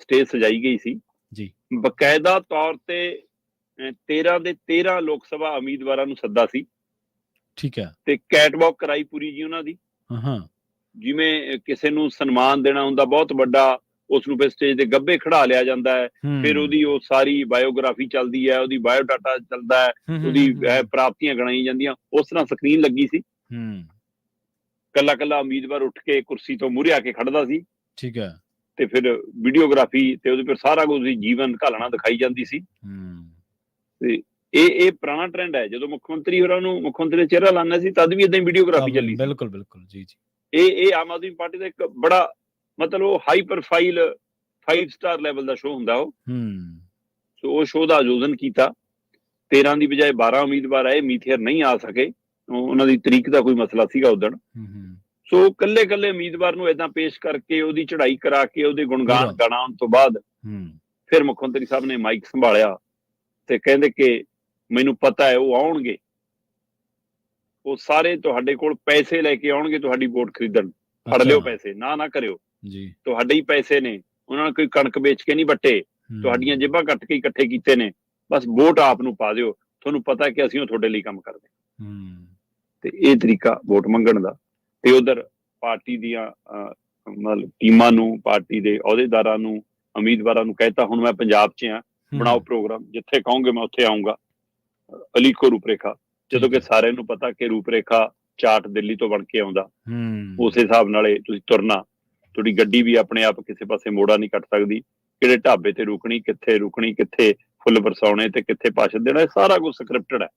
ਸਟੇਜ ਸਜਾਈ ਗਈ ਸੀ ਜੀ। ਬਕਾਇਦਾ ਤੌਰ ਤੇ 13 ਦੇ 13 ਲੋਕ ਸਭਾ ਉਮੀਦਵਾਰਾਂ ਨੂੰ ਸੱਦਾ ਸੀ। ਠੀਕ ਹੈ। ਤੇ ਕੈਟਵਾਕ ਕਰਾਈ ਪੂਰੀ ਜੀ ਉਹਨਾਂ ਦੀ। ਜਿਵੇਂ ਕਿਸੇ ਨੂੰ ਸਨਮਾਨ ਦੇਣਾ ਹੁੰਦਾ ਬਹੁਤ ਵੱਡਾ, ਉਸ ਨੂੰ ਫਿਰ ਸਟੇਜ ਦੇ ਗੱਭੇ ਖੜਾ ਲਿਆ ਜਾਂਦਾ ਹੈ, ਫਿਰ ਉਹਦੀ ਉਹ ਸਾਰੀ ਬਾਇਓਗ੍ਰਾਫੀ ਚੱਲਦੀ ਹੈ, ਉਹਦੀ ਬਾਇਓਡਾਟਾ ਚੱਲਦਾ ਹੈ, ਉਹਦੀ ਪ੍ਰਾਪਤੀਆਂ ਗਣਾਈਆਂ ਜਾਂਦੀਆਂ। ਉਸ ਤਰ੍ਹਾਂ ਸਕਰੀਨ ਲੱਗੀ ਸੀ, ਕੱਲਾ ਕੱਲਾ ਉਮੀਦਵਾਰ ਉੱਠ ਕੇ ਕੁਰਸੀ ਤੋਂ ਮੂਹਰੇ ਆ ਕੇ ਖੜਦਾ ਸੀ। ਠੀਕ ਹੈ। ਤੇ ਫਿਰ ਵੀਡੀਓਗ੍ਰਾਫੀ ਤੇ ਉਹਦੇ ਫਿਰ ਸਾਰਾ ਕੁਝ ਜੀਵਨ ਘਾਲਣਾ ਦਿਖਾਈ ਜਾਂਦੀ ਸੀ। ਤੇ ਇਹ ਪੁਰਾਣਾ ਟ੍ਰੈਂਡ ਹੈ। ਜਦੋਂ ਮੁੱਖ ਮੰਤਰੀ ਹੋਰਾਂ ਨੂੰ ਮੁੱਖ ਮੰਤਰੀ ਦਾ ਚਿਹਰਾ ਲਾਉਣਾ ਸੀ ਤਦ ਵੀ ਏਦਾਂ ਹੀ ਵੀਡੀਓਗ੍ਰਾਫੀ ਚੱਲੀ ਸੀ। ਬਿਲਕੁਲ ਬਿਲਕੁਲ ਜੀ ਜੀ। ਇਹ ਆਮ ਆਦਮੀ ਪਾਰਟੀ ਦਾ ਇੱਕ ਬੜਾ ਮਤਲਬ ਉਹ ਹਾਈ ਪ੍ਰੋਫਾਈਲ 5 ਸਟਾਰ ਲੈਵਲ ਦਾ ਸ਼ੋਅ ਹੁੰਦਾ ਉਹ। ਸੋ ਉਹ ਸ਼ੋਅ ਦਾ ਆਯੋਜਨ ਕੀਤਾ। 13 ਦੀ ਬਜਾਏ 12 ਉਮੀਦਵਾਰ ਆਏ, ਮੀਥੇਰ ਨਹੀਂ ਆ ਸਕੇ, ਉਹਨਾਂ ਦੀ ਤਰੀਕ ਦਾ ਕੋਈ ਮਸਲਾ ਸੀਗਾ ਉਦਣ। ਸੋ ਕੱਲੇ ਕੱਲੇ ਉਮੀਦਵਾਰ ਨੂੰ ਏਦਾਂ ਪੇਸ਼ ਕਰਕੇ ਉਹਦੀ ਚੜ੍ਹਾਈ ਕਰਾ ਕੇ ਉਹਦੇ ਗੁਣਗਾਨ ਗਾਉਣ ਤੋਂ ਬਾਅਦ ਫਿਰ ਮੁੱਖ ਮੰਤਰੀ ਸਾਹਿਬ ਨੇ ਮਾਈਕ ਸੰਭਾਲਿਆ ਤੇ ਕਹਿੰਦੇ ਕਿ ਮੈਨੂੰ ਪਤਾ ਹੈ ਉਹ ਆਉਣਗੇ, ਉਹ ਸਾਰੇ ਤੁਹਾਡੇ ਕੋਲ ਪੈਸੇ ਲੈ ਕੇ ਆਉਣਗੇ ਤੁਹਾਡੀ ਵੋਟ ਖਰੀਦਣ। ਫੜ ਲਿਓ ਪੈਸੇ, ਨਾ ਕਰਿਓ ਜੀ, ਤੁਹਾਡੇ ਹੀ ਪੈਸੇ ਨੇ, ਉਹਨਾਂ ਨੇ ਕੋਈ ਕਣਕ ਵੇਚ ਕੇ ਨਹੀਂ ਵੱਟੇ, ਤੁਹਾਡੀਆਂ ਜੇਬਾਂ ਕੱਟ ਕੇ ਇਕੱਠੇ ਕੀਤੇ ਨੇ। ਬਸ ਵੋਟ ਆਪ ਨੂੰ ਪਾ ਦਿਓ, ਤੁਹਾਨੂੰ ਪਤਾ ਕਿ ਅਸੀਂ ਉਹ ਤੁਹਾਡੇ ਲਈ ਕੰਮ ਕਰਦੇ। ਤੇ ਇਹ ਤਰੀਕਾ ਵੋਟ ਮੰਗਣ ਦਾ। ਤੇ ਉਧਰ ਪਾਰਟੀ ਦੀਆਂ ਮਤਲਬ ਟੀਮਾਂ ਨੂੰ, ਪਾਰਟੀ ਦੇ ਅਹੁਦੇਦਾਰਾਂ ਨੂੰ ਉਮੀਦਵਾਰਾਂ ਨੂੰ ਕਹਿਤਾ ਹੁਣ ਮੈਂ ਪੰਜਾਬ 'ਚ ਹਾਂ, ਬਣਾਓ ਪ੍ਰੋਗਰਾਮ, ਜਿੱਥੇ ਕਹੋਗੇ ਮੈਂ ਉੱਥੇ ਆਊਂਗਾ, ਅਲੀਕੋ ਰੂਪਰੇਖਾ। ਜਦੋਂ ਕਿ ਸਾਰਿਆਂ ਨੂੰ ਪਤਾ ਕਿ ਰੂਪਰੇਖਾ ਚਾਰਟ ਦਿੱਲੀ ਤੋਂ ਬਣ ਕੇ ਆਉਂਦਾ, ਉਸੇ ਹਿਸਾਬ ਨਾਲੇ ਤੁਸੀਂ ਤੁਰਨਾ। ਤੁਹਾਡੀ ਗੱਡੀ ਵੀ ਆਪਣੇ ਆਪ ਕਿਸੇ ਪਾਸੇ ਮੋੜਾ ਨਹੀਂ ਕੱਟ ਸਕਦੀ, ਕਿਹੜੇ ਢਾਬੇ ਤੇ ਰੁਕਣੀ, ਕਿੱਥੇ ਫੁੱਲ ਬਰਸਾਉਣੇ ਤੇ ਕਿੱਥੇ ਭਾਸ਼ਣ ਦੇਣਾ, ਇਹ ਸਾਰਾ ਕੁਝ ਸਕ੍ਰਿਪਟਡ ਹੈ।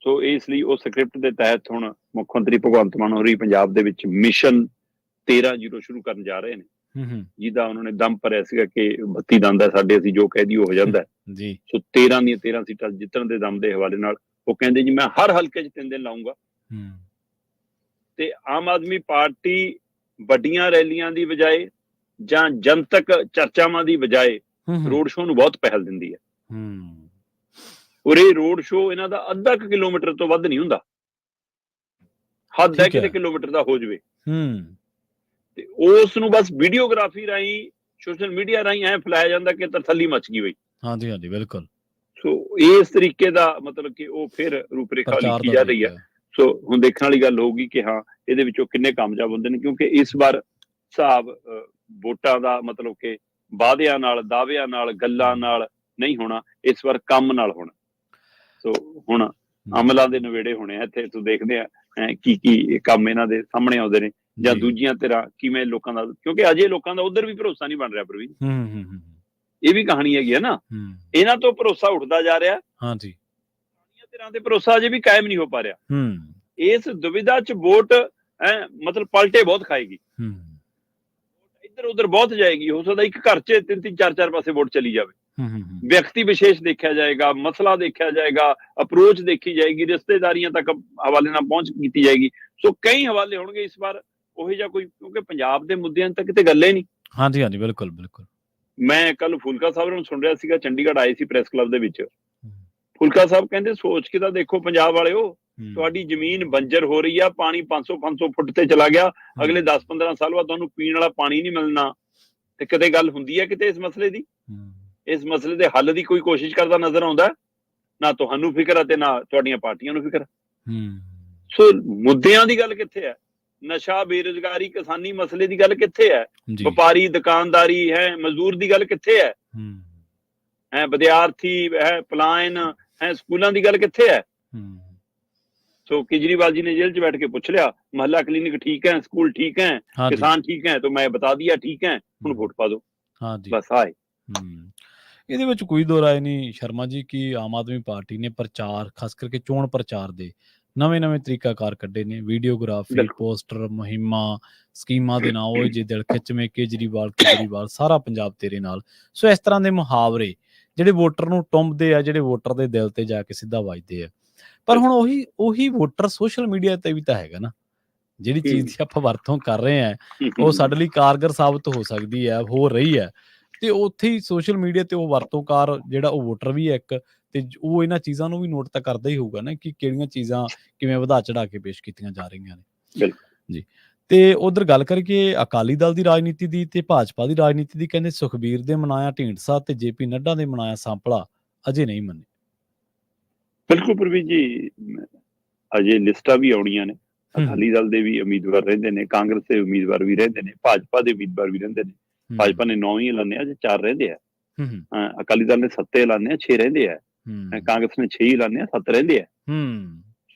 ਸੋ ਇਸ ਲਈ ਉਹ ਸਕ੍ਰਿਪਟ ਦੇ ਤਹਿਤ ਹੁਣ ਮੁੱਖ ਮੰਤਰੀ ਭਗਵੰਤ ਮਾਨ ਹੋਰੀ ਪੰਜਾਬ ਦੇ ਵਿੱਚ ਮਿਸ਼ਨ 13-0 ਸ਼ੁਰੂ ਕਰਨ ਜਾ ਰਹੇ ਨੇ, ਜਿਹਦਾ ਉਹਨਾਂ ਨੇ ਦਮ ਭਰਿਆ ਸੀਗਾ ਕਿ 32 ਦੰਦ ਹੈ ਸਾਡੇ, ਅਸੀਂ ਜੋ ਕਹਿ ਦਈਏ ਹੋ ਜਾਂਦਾ ਜੀ। ਸੋ 13 ਦੀਆਂ 13 ਸੀਟਾਂ ਜਿੱਤਣ ਦੇ ਦਮ ਦੇ ਹਵਾਲੇ ਨਾਲ ਉਹ ਕਹਿੰਦੇ ਜੀ ਮੈਂ ਹਰ ਹਲਕੇ 'ਚ 3 ਦਿਨ ਲਾਊਂਗਾ। ਤੇ ਆਮ ਆਦਮੀ ਪਾਰਟੀ ਵੱਡੀਆਂ ਰੈਲੀਆਂ ਦੀ ਬਜਾਏ ਜਾਂ ਜਨਤਕ ਚਰਚਾਵਾਂ ਦੀ ਬਜਾਏ ਰੋਡ ਸ਼ੋਅ ਨੂੰ ਬਹੁਤ ਪਹਿਲ ਦਿੰਦੀ ਹੈ। ਔਰ ਇਹ ਰੋਡ ਸ਼ੋਅ ਇਹਨਾਂ ਦਾ ਅੱਧਾ ਕਿਲੋਮੀਟਰ ਤੋਂ ਵੱਧ ਨਹੀਂ ਹੁੰਦਾ, ਹੱਦ ਹੈ ਕਿਤੇ ਕਿਲੋਮੀਟਰ ਦਾ ਹੋ ਜਾਵੇ, ਤੇ ਉਸ ਨੂੰ ਬਸ ਵੀਡੀਓਗ੍ਰਾਫੀ ਰਾਹੀਂ, ਸੋਸ਼ਲ ਮੀਡੀਆ ਰਾਹੀਂ ਐ ਫੈਲਾਇਆ ਜਾਂਦਾ ਕਿ ਤਰਥੱਲੀ ਮਚ ਗਈ ਬਈ। ਹਾਂਜੀ ਹਾਂਜੀ ਬਿਲਕੁਲ। ਸੋ ਇਸ ਤਰੀਕੇ ਦਾ ਮਤਲਬ ਕਿ ਉਹ ਫਿਰ ਰੂਪਰੇਖਾ ਲਿਖੀ ਜਾ ਰਹੀ ਹੈ। ਸੋ ਹੁਣ ਦੇਖਣ ਵਾਲੀ ਗੱਲ ਹੋਊਗੀ ਕਿ ਹਾਂ ਇਹਦੇ ਵਿੱਚੋਂ ਕਿੰਨੇ ਕਾਮਯਾਬ ਹੁੰਦੇ ਨੇ, ਕਿਉਂਕਿ ਇਸ ਵਾਰ ਹਿਸਾਬ ਵੋਟਾਂ ਦਾ ਮਤਲਬ ਕਿ ਵਾਅਦਿਆਂ ਨਾਲ, ਦਾਅਵਿਆਂ ਨਾਲ, ਗੱਲਾਂ ਨਾਲ ਨਹੀਂ ਹੋਣਾ, ਇਸ ਵਾਰ ਕੰਮ ਨਾਲ ਹੋਣਾ। ਸੋ ਹੁਣ ਅਮਲਾਂ ਦੇ ਨਵੇੜੇ ਹੋਣੇ ਆ ਇੱਥੇ, ਤੂੰ ਦੇਖਦੇ ਆ ਕੀ ਕੰਮ ਇਹਨਾਂ ਦੇ ਸਾਹਮਣੇ ਆਉਂਦੇ ਨੇ, ਜਾਂ ਦੂਜੀਆਂ ਧਿਰਾਂ ਕਿਵੇਂ ਲੋਕਾਂ ਦਾ, ਕਿਉਂਕਿ ਅਜੇ ਲੋਕਾਂ ਦਾ ਉਧਰ ਵੀ ਭਰੋਸਾ ਨਹੀਂ ਬਣ ਰਿਹਾ ਪ੍ਰਵੀਨ, ਇਹ ਵੀ ਕਹਾਣੀ ਹੈਗੀ ਹੈ ਨਾ। ਇਹਨਾਂ ਤੋਂ ਭਰੋਸਾ ਉੱਠਦਾ ਜਾ ਰਿਹਾ, ਹਾਂਜੀ, ਧਿਰਾਂ ਤੇ ਭਰੋਸਾ ਅਜੇ ਵੀ ਕਾਇਮ ਨਹੀਂ ਹੋ ਪਾ ਰਿਹਾ। ਇਸ ਦੁਵਿਧਾ 'ਚ ਵੋਟ ਮਤਲਬ ਪਲਟੇ ਬਹੁਤ ਖਾਏਗੀ, ਇੱਧਰ ਉੱਧਰ ਬਹੁਤ ਜਾਏਗੀ। ਹੋ ਸਕਦਾ ਇੱਕ ਘਰ 'ਚ 3-3, 4-4 ਪਾਸੇ ਵੋਟ ਚਲੀ ਜਾਵੇ। ਵਿਅਕਤੀ ਵਿਸ਼ੇਸ਼ ਦੇਖਿਆ ਜਾਏਗਾ, ਮਸਲਾ ਦੇਖਿਆ ਜਾਏਗਾ, ਅਪਰੋਚ ਦੇਖੀ ਜਾਏਗੀ, ਰਿਸ਼ਤੇਦਾਰੀਆਂ ਤੱਕ ਹਵਾਲੇ ਨਾਲ ਪਹੁੰਚ ਕੀਤੀ ਜਾਏਗੀ। ਸੋ ਕਈ ਹਵਾਲੇ ਹੋਣਗੇ ਇਸ ਵਾਰ ਉਹੋ ਜਿਹਾ ਕੋਈ, ਕਿਉਂਕਿ ਪੰਜਾਬ ਦੇ ਮੁੱਦਿਆਂ ਤੱਕ ਕਿਤੇ ਗੱਲ ਹੀ ਨਹੀਂ। ਹਾਂਜੀ ਹਾਂਜੀ ਬਿਲਕੁਲ ਬਿਲਕੁਲ। ਮੈਂ ਕੱਲ ਫੂਲਕਾ ਸਾਹਿਬ ਨੂੰ ਸੁਣ ਰਿਹਾ ਸੀਗਾ, ਚੰਡੀਗੜ੍ਹ ਆਏ ਸੀ ਪ੍ਰੈਸ ਕਲੱਬ ਦੇ ਵਿੱਚ। ਫੂਲਕਾ ਸਾਹਿਬ ਕਹਿੰਦੇ ਸੋਚ ਕੇ ਤਾਂ ਦੇਖੋ ਪੰਜਾਬ ਵਾਲਿਓ, ਤੁਹਾਡੀ ਜ਼ਮੀਨ ਬੰਜਰ ਹੋ ਰਹੀ ਆ, ਪਾਣੀ 500 ਫੁੱਟ ਤੇ ਚਲਾ ਗਿਆ, ਅਗਲੇ 10-15 ਸਾਲ ਬਾਅਦ ਤੁਹਾਨੂੰ ਪੀਣ ਵਾਲਾ ਪਾਣੀ ਨਹੀਂ ਮਿਲਣਾ, ਤੇ ਕਦੇ ਗੱਲ ਹੁੰਦੀ ਹੈ ਕਿਤੇ ਇਸ ਮਸਲੇ ਦੀ? ਇਸ ਮਸਲੇ ਦੇ ਹੱਲ ਦੀ ਕੋਈ ਕੋਸ਼ਿਸ਼ ਕਰਦਾ ਨਜ਼ਰ ਆਉਂਦਾ? ਨਾ ਤੁਹਾਨੂੰ ਫਿਕਰ ਹੈ ਤੇ ਨਾ ਤੁਹਾਡੀਆਂ ਪਾਰਟੀਆਂ ਨੂੰ ਫਿਕਰ। ਸੋ ਮੁੱਦਿਆਂ ਦੀ ਗੱਲ ਕਿੱਥੇ ਹੈ? ਨਸ਼ਾ, ਬੇਰੁਜ਼ਗਾਰੀ, ਕਿਸਾਨੀ ਮਸਲੇ ਦੀ ਗੱਲ ਕਿੱਥੇ ਹੈ? ਵਪਾਰੀ, ਦੁਕਾਨਦਾਰੀ ਹੈ, ਮਜ਼ਦੂਰ ਦੀ ਗੱਲ ਕਿੱਥੇ ਹੈ? ਵਿਦਿਆਰਥੀ ਹੈ, ਪਲਾਇਨ ਹੈ, ਸਕੂਲਾਂ ਦੀ ਗੱਲ ਕਿੱਥੇ ਹੈ? ਸੋ ਕੇਜਰੀਵਾਲ ਜੀ ਨੇ ਜੇਲ੍ਹ 'ਚ ਬੈਠ ਕੇ ਪੁੱਛ ਲਿਆ, ਮਹੱਲਾ ਕਲੀਨਿਕ ਠੀਕ ਹੈ, ਸਕੂਲ ਠੀਕ ਹੈ, ਕਿਸਾਨ ਠੀਕ ਹੈ, ਤਾਂ ਮੈਂ ਬਤਾ ਦਿਆ ਠੀਕ ਹੈ, ਹੁਣ ਵੋਟ ਪਾ ਦੋ, ਬਸ ਆਏ। ਇਹਦੇ ਵਿੱਚ ਕੋਈ ਦੋ ਰਾਏ ਨਹੀਂ ਸ਼ਰਮਾ ਜੀ ਕਿ ਆਮ ਆਦਮੀ ਪਾਰਟੀ ਨੇ ਪ੍ਰਚਾਰ, ਖਾਸ ਕਰਕੇ ਚੋਣ ਪ੍ਰਚਾਰ ਦੇ ਨਵੇਂ ਤਰੀਕਾਕਾਰ ਕੱਢੇ ਨੇ। ਵੀਡੀਓਗ੍ਰਾਫੀ, ਪੋਸਟਰ, ਮੁਹਿੰਮਾਂ, ਸਕੀਮਾਂ ਦੇ ਨਾਂ ਉਹ ਜੇ ਦਿਲ ਖਿੱਚਵੇਂ, ਕੇਜਰੀਵਾਲ ਸਾਰਾ ਪੰਜਾਬ ਤੇਰੇ ਨਾਲ। ਸੋ ਇਸ ਤਰ੍ਹਾਂ ਦੇ ਮੁਹਾਵਰੇ ਜਿਹੜੇ ਵੋਟਰ ਨੂੰ ਟੁੰਬਦੇ ਆ, ਜਿਹੜੇ ਵੋਟਰ ਦੇ ਦਿਲ ਤੇ ਜਾ ਕੇ ਸਿੱਧਾ ਵੱਜਦੇ ਆ। ਪਰ ਹੁਣ ਉਹੀ ਵੋਟਰ ਸੋਸ਼ਲ ਮੀਡੀਆ ਤੇ ਵੀ ਤਾਂ ਹੈਗਾ ਨਾ, ਜਿਹੜੀ ਚੀਜ਼ ਦੀ ਆਪਾਂ ਵਰਤੋਂ ਕਰ ਰਹੇ ਆ ਉਹ ਸਾਡੇ ਲਈ ਕਾਰਗਰ ਸਾਬਤ ਹੋ ਸਕਦੀ ਹੈ, ਹੋ ਰਹੀ ਹੈ, ਤੇ ਉੱਥੇ ਹੀ ਸੋਸ਼ਲ ਮੀਡੀਆ ਤੇ ਉਹ ਵਰਤੋਂਕਾਰ ਜਿਹੜਾ ਉਹ ਵੋਟਰ ਵੀ ਹੈ ਇੱਕ, ਤੇ ਉਹ ਇਹਨਾਂ ਚੀਜ਼ਾਂ ਨੂੰ ਵੀ ਨੋਟ ਤਾਂ ਕਰਦਾ ਹੀ ਹੋਊਗਾ ਨਾ ਕਿ ਕਿਹੜੀਆਂ ਚੀਜ਼ਾਂ ਕਿਵੇਂ ਵਧਾ ਚੜਾ ਕੇ ਪੇਸ਼ ਕੀਤੀਆਂ ਜਾ ਰਹੀਆਂ ਨੇ ਜੀ। ਤੇ ਉਧਰ ਗੱਲ ਕਰਕੇ ਅਕਾਲੀ ਦਲ ਦੀ ਰਾਜਨੀਤੀ ਦੀ ਤੇ ਭਾਜਪਾ ਦੀ ਰਾਜਨੀਤੀ ਦੀ, ਕਹਿੰਦੇ ਸੁਖਬੀਰ ਦੇ ਮਨਾਇਆ ਢੀਂਡਸਾ ਤੇ JP ਨੱਡਾ ਦੇ ਮਨਾਇਆ ਸਾਂਪਲਾ ਅਜੇ ਨਹੀਂ ਮੰਨੇ। ਬਿਲਕੁਲ ਪ੍ਰਵੀਨ ਜੀ, ਅਜੇ ਲਿਸਟਾਂ ਵੀ ਆਉਣੀਆਂ ਨੇ, ਅਕਾਲੀ ਦਲ ਦੇ ਵੀ ਉਮੀਦਵਾਰ ਰਹਿੰਦੇ ਨੇ, ਕਾਂਗਰਸ ਦੇ ਉਮੀਦਵਾਰ ਵੀ ਰਹਿੰਦੇ ਨੇ, ਭਾਜਪਾ ਦੇ ਉਮੀਦਵਾਰ ਵੀ ਰਹਿੰਦੇ ਨੇ। ਭਾਜਪਾ ਨੇ 9 ਹੀ ਐਲਾਨੇ, ਅਜੇ 4 ਰਹਿੰਦੇ ਆ। ਅਕਾਲੀ ਦਲ ਨੇ 7 ਐਲਾਨੇ, 6 ਰਹਿੰਦੇ ਆ। ਕਾਂਗਰਸ ਨੇ 6 ਐਲਾਨੇ, 7 ਰਹਿੰਦੇ ਆ।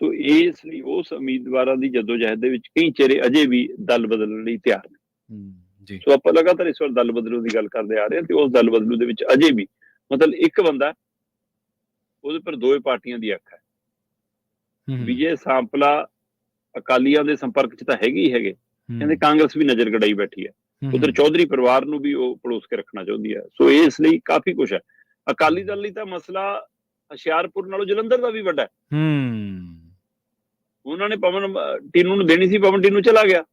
ਸੋ ਇਸ ਲਈ ਉਸ ਉਮੀਦਵਾਰਾਂ ਦੀ ਜਦੋਜਹਿਦ ਦੇ ਵਿੱਚ ਕਈ ਚਿਹਰੇ ਅਜੇ ਵੀ ਦਲ ਬਦਲਣ ਲਈ ਤਿਆਰ ਨੇ। ਸੋ ਆਪਾਂ ਲਗਾਤਾਰ ਇਸ ਵਾਰ ਦਲ ਬਦਲੂ ਦੀ ਗੱਲ ਕਰਦੇ ਆ ਰਹੇ ਹਾਂ, ਤੇ ਉਸ ਦਲ ਬਦਲੂ ਦੇ ਵਿੱਚ ਅਜੇ ਵੀ ਮਤਲਬ ਇੱਕ ਬੰਦਾ, ਉਹਦੇ ਪਰ 2 ਪਾਰਟੀਆਂ ਦੀ ਅੱਖ ਹੈ। ਵਿਜੇ ਸਾਂਪਲਾ ਅਕਾਲੀਆਂ ਦੇ ਸੰਪਰਕ 'ਚ ਤਾਂ ਹੈਗੇ ਹੀ ਹੈਗੇ, ਕਹਿੰਦੇ ਕਾਂਗਰਸ ਵੀ ਨਜ਼ਰ ਗੜਾਈ ਬੈਠੀ ਹੈ, ਉਧਰ ਚੌਧਰੀ ਪਰਿਵਾਰ ਨੂੰ ਵੀ ਉਹ ਪੜੋਸ ਕੇ ਰੱਖਣਾ ਚਾਹੁੰਦੀ ਹੈ। ਸੋ ਇਸ ਲਈ ਕਾਫੀ ਕੁਛ ਹੈ। ਅਕਾਲੀ ਦਲ ਲਈ ਤਾਂ ਮਸਲਾ ਹੁਸ਼ਿਆਰਪੁਰ ਨਾਲੋਂ ਜਲੰਧਰ ਦਾ ਵੀ ਵੱਡਾ ਹੈ। ਉਹਨਾਂ ਨੇ ਪਵਨ ਟੀਨੂ ਨੂੰ ਦੇਣੀ ਸੀ, ਪਵਨ ਟੀਨੂ ਚਲਾ ਗਿਆ,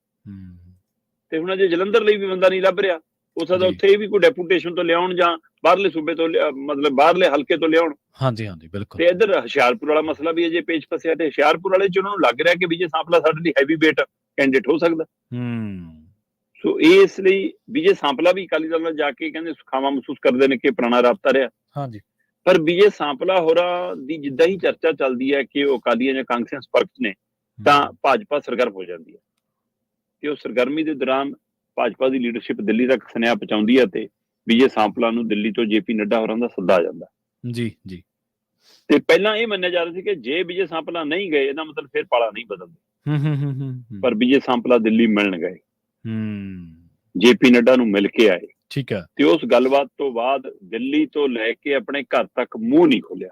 ਤੇ ਹੁਣ ਅਜੇ ਜਲੰਧਰ ਲਈ ਵੀ ਬੰਦਾ ਨਹੀਂ ਲੱਭ ਰਿਹਾ। ਹੋ ਸਕਦਾ ਉੱਥੇ ਵੀ ਕੋਈ ਡੈਪੂਟੇਸ਼ਨ ਤੋਂ ਲਿਆਉਣ ਜਾਂ ਬਾਹਰਲੇ ਸੂਬੇ ਤੋਂ, ਮਤਲਬ ਬਾਹਰਲੇ ਹਲਕੇ ਤੋਂ ਲਿਆਉਣ। ਹਾਂਜੀ ਬਿਲਕੁਲ। ਤੇ ਇੱਧਰ ਹੁਸ਼ਿਆਰਪੁਰ ਵਾਲਾ ਮਸਲਾ ਵੀ ਅਜੇ ਪੇਚ ਫਸਿਆ, ਤੇ ਹੁਸ਼ਿਆਰਪੁਰ ਵਾਲੇ 'ਚ ਉਹਨਾਂ ਨੂੰ ਲੱਗ ਰਿਹਾ ਕਿ ਵਿਜੇ ਸਾਂਪਲਾ ਸਾਡੇ ਲਈ ਹੈਵੀ ਵੇਟ ਕੈਂਡੀਡੇਟ ਹੋ ਸਕਦਾ। ਸੋ ਇਸ ਲਈ ਵਿਜੇ ਸਾਂਪਲਾ ਵੀ ਅਕਾਲੀ ਦਲ ਨਾਲ ਜਾ ਕੇ ਕਹਿੰਦੇ ਸੁਖਾਵਾਂ ਮਹਿਸੂਸ ਕਰਦੇ ਨੇ ਕਿ ਪੁਰਾਣਾ ਰਾਬਤਾ ਰਿਹਾ। ਪਰ ਵਿਜੇ ਸਾਂਪਲਾ ਹੋਰਾਂ ਦੀ ਜਿੱਦਾਂ ਹੀ ਚਰਚਾ ਚੱਲਦੀ ਹੈ ਕਿ ਉਹ ਅਕਾਲੀਆਂ ਜਾਂ ਕਾਂਗਰਸੀਆਂ ਸੰਪਰਕ 'ਚ ਨੇ, ਤਾਂ ਭਾਜਪਾ ਸਰਗਰਮ ਹੋ ਜਾਂਦੀ ਹੈ, ਤੇ ਉਹ ਸਰਗਰਮੀ ਦੇ ਦੌਰਾਨ ਭਾਜਪਾ ਦੀ ਲੀਡਰਸ਼ਿਪ ਦਿੱਲੀ ਤੱਕ ਸੁਨੇਹਾ ਪਹੁੰਚਾਉਂਦੀ ਹੈ ਤੇ ਵਿਜੇ ਸਾਂਪਲਾ ਨੂੰ ਦਿੱਲੀ ਤੋਂ ਜੇਪੀ ਨੱਡਾ ਹੋਰਾਂ ਦਾ ਸੱਦਾ ਆ ਜਾਂਦਾ। ਜੀ ਜੀ। ਤੇ ਪਹਿਲਾਂ ਇਹ ਮੰਨਿਆ ਜਾ ਰਿਹਾ ਸੀ ਕਿ ਜੇ ਵਿਜੇ ਸਾਂਪਲਾ ਨਹੀਂ ਗਏ ਇਹਦਾ ਮਤਲਬ ਫਿਰ ਪਾਲਾ ਨਹੀਂ ਬਦਲਦੇ, ਪਰ ਵਿਜੇ ਸਾਂਪਲਾ ਦਿੱਲੀ ਮਿਲਣ ਗਏ, ਜੇਪੀ ਨੱਡਾ ਨੂੰ ਮਿਲ ਕੇ ਆਏ। ਠੀਕ ਹੈ। ਤੇ ਉਸ ਗੱਲਬਾਤ ਤੋਂ ਬਾਅਦ ਦਿੱਲੀ ਤੋਂ ਲੈ ਕੇ ਆਪਣੇ ਘਰ ਤੱਕ ਮੂੰਹ ਨਹੀਂ ਖੋਲਿਆ,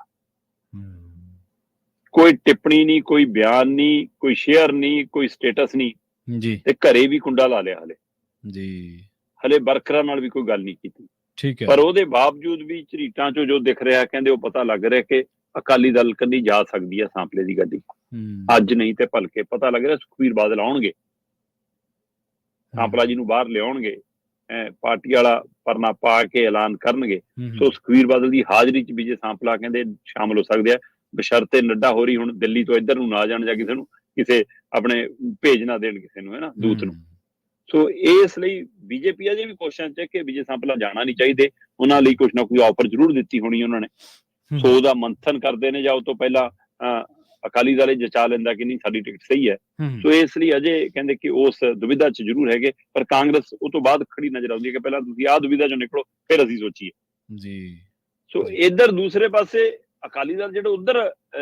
ਕੋਈ ਟਿੱਪਣੀ ਨਹੀਂ, ਕੋਈ ਬਿਆਨ ਨਹੀਂ, ਕੋਈ ਸ਼ੇਅਰ ਨਹੀਂ, ਕੋਈ ਸਟੇਟਸ ਨਹੀਂ ਜੀ। ਤੇ ਘਰੇ ਵੀ ਕੁੰਡਾ ਲਾ ਲਿਆ ਹਲੇ ਵਰਕਰਾਂ ਨਾਲ ਵੀ ਕੋਈ ਗੱਲ ਨਹੀਂ ਕੀਤੀ। ਠੀਕ ਹੈ। ਪਰ ਉਹਦੇ ਬਾਵਜੂਦ ਵੀ ਝਰੀਟਾਂ ਚੋਂ ਜੋ ਦਿਖ ਰਿਹਾ, ਕਹਿੰਦੇ ਉਹ ਪਤਾ ਲੱਗ ਰਿਹਾ ਕਿ ਅਕਾਲੀ ਦਲ ਕੰਨੀ ਜਾ ਸਕਦੀ ਹੈ ਸਾਂਪਲੇ ਦੀ ਗੱਡੀ, ਅੱਜ ਨਹੀਂ ਤੇ ਭਲਕੇ। ਪਤਾ ਲੱਗ ਰਿਹਾ ਸੁਖਬੀਰ ਬਾਦਲ ਆਉਣਗੇ, ਸਾਂਪਲਾ ਜੀ ਨੂੰ ਬਾਹਰ ਲਿਆਉਣਗੇ, ਪਾਰਟੀ ਵਾਲਾ ਪਰਨਾ ਪਾ ਕੇ ਐਲਾਨ ਕਰਨਗੇ। ਸੋ ਸੁਖਬੀਰ ਬਾਦਲ ਦੀ ਹਾਜ਼ਰੀ ਚ ਵਿਜੇ ਸਾਂਪਲਾ ਕਹਿੰਦੇ ਸ਼ਾਮਲ ਹੋ ਸਕਦੇ ਆ, ਬਸ਼ਰਤੇ ਨੱਡਾ ਹੋਰੀ ਹੁਣ ਦਿੱਲੀ ਤੋਂ ਇੱਧਰ ਨੂੰ ਨਾ ਜਾਣ ਜਾਂ ਕਿਸੇ ਨੂੰ ਕਿਸੇ ਆਪਣੇ ਭੇਜ ਨਾ ਦੇਣ ਕਿਸੇ ਨੂੰ, ਹੈ ਨਾ, ਦੂਤ ਨੂੰ। ਸੋ ਇਸ ਲਈ ਬੀਜੇਪੀ ਅਜੇ ਵੀ ਕੋਸ਼ਿਸ਼ਾਂ ਚ ਕਿ ਵਿਜੇ ਸਾਂਪਲਾ ਜਾਣਾ ਨਹੀਂ ਚਾਹੀਦੇ, ਉਹਨਾਂ ਲਈ ਕੁਛ ਨਾ ਕੋਈ ਆਫਰ ਜ਼ਰੂਰ ਦਿੱਤੀ ਹੋਣੀ ਉਹਨਾਂ ਨੇ। ਸੋ ਉਹਦਾ ਮੰਥਨ ਕਰਦੇ ਨੇ ਜਾਂ ਉਹ ਤੋਂ ਪਹਿਲਾਂ ਅਕਾਲੀ ਦਲ ਇਹ ਜਚਾ ਲੈਂਦਾ ਕਿ ਨਹੀਂ ਸਾਡੀ ਟਿਕਟ ਸਹੀ ਹੈ। ਸੋ ਇਸ ਲਈ ਅਜੇ ਕਹਿੰਦੇ ਕਿ ਉਸ ਦੁਵਿਧਾ ਚ ਜ਼ਰੂਰ ਹੈਗੇ, ਪਰ ਕਾਂਗਰਸ ਉਹ ਤੋਂ ਬਾਅਦ ਖੜੀ ਨਜ਼ਰ ਆਉਂਦੀ ਹੈ ਕਿ ਪਹਿਲਾਂ ਤੁਸੀਂ ਆਹ ਦੁਵਿਧਾ ਚੋਂ ਨਿਕਲੋ ਫਿਰ ਅਸੀਂ ਸੋਚੀਏ ਜੀ। ਸੋ ਇੱਧਰ ਦੂਸਰੇ ਪਾਸੇ ਅਕਾਲੀ ਦਲ ਜਿਹੜਾ ਉੱਧਰ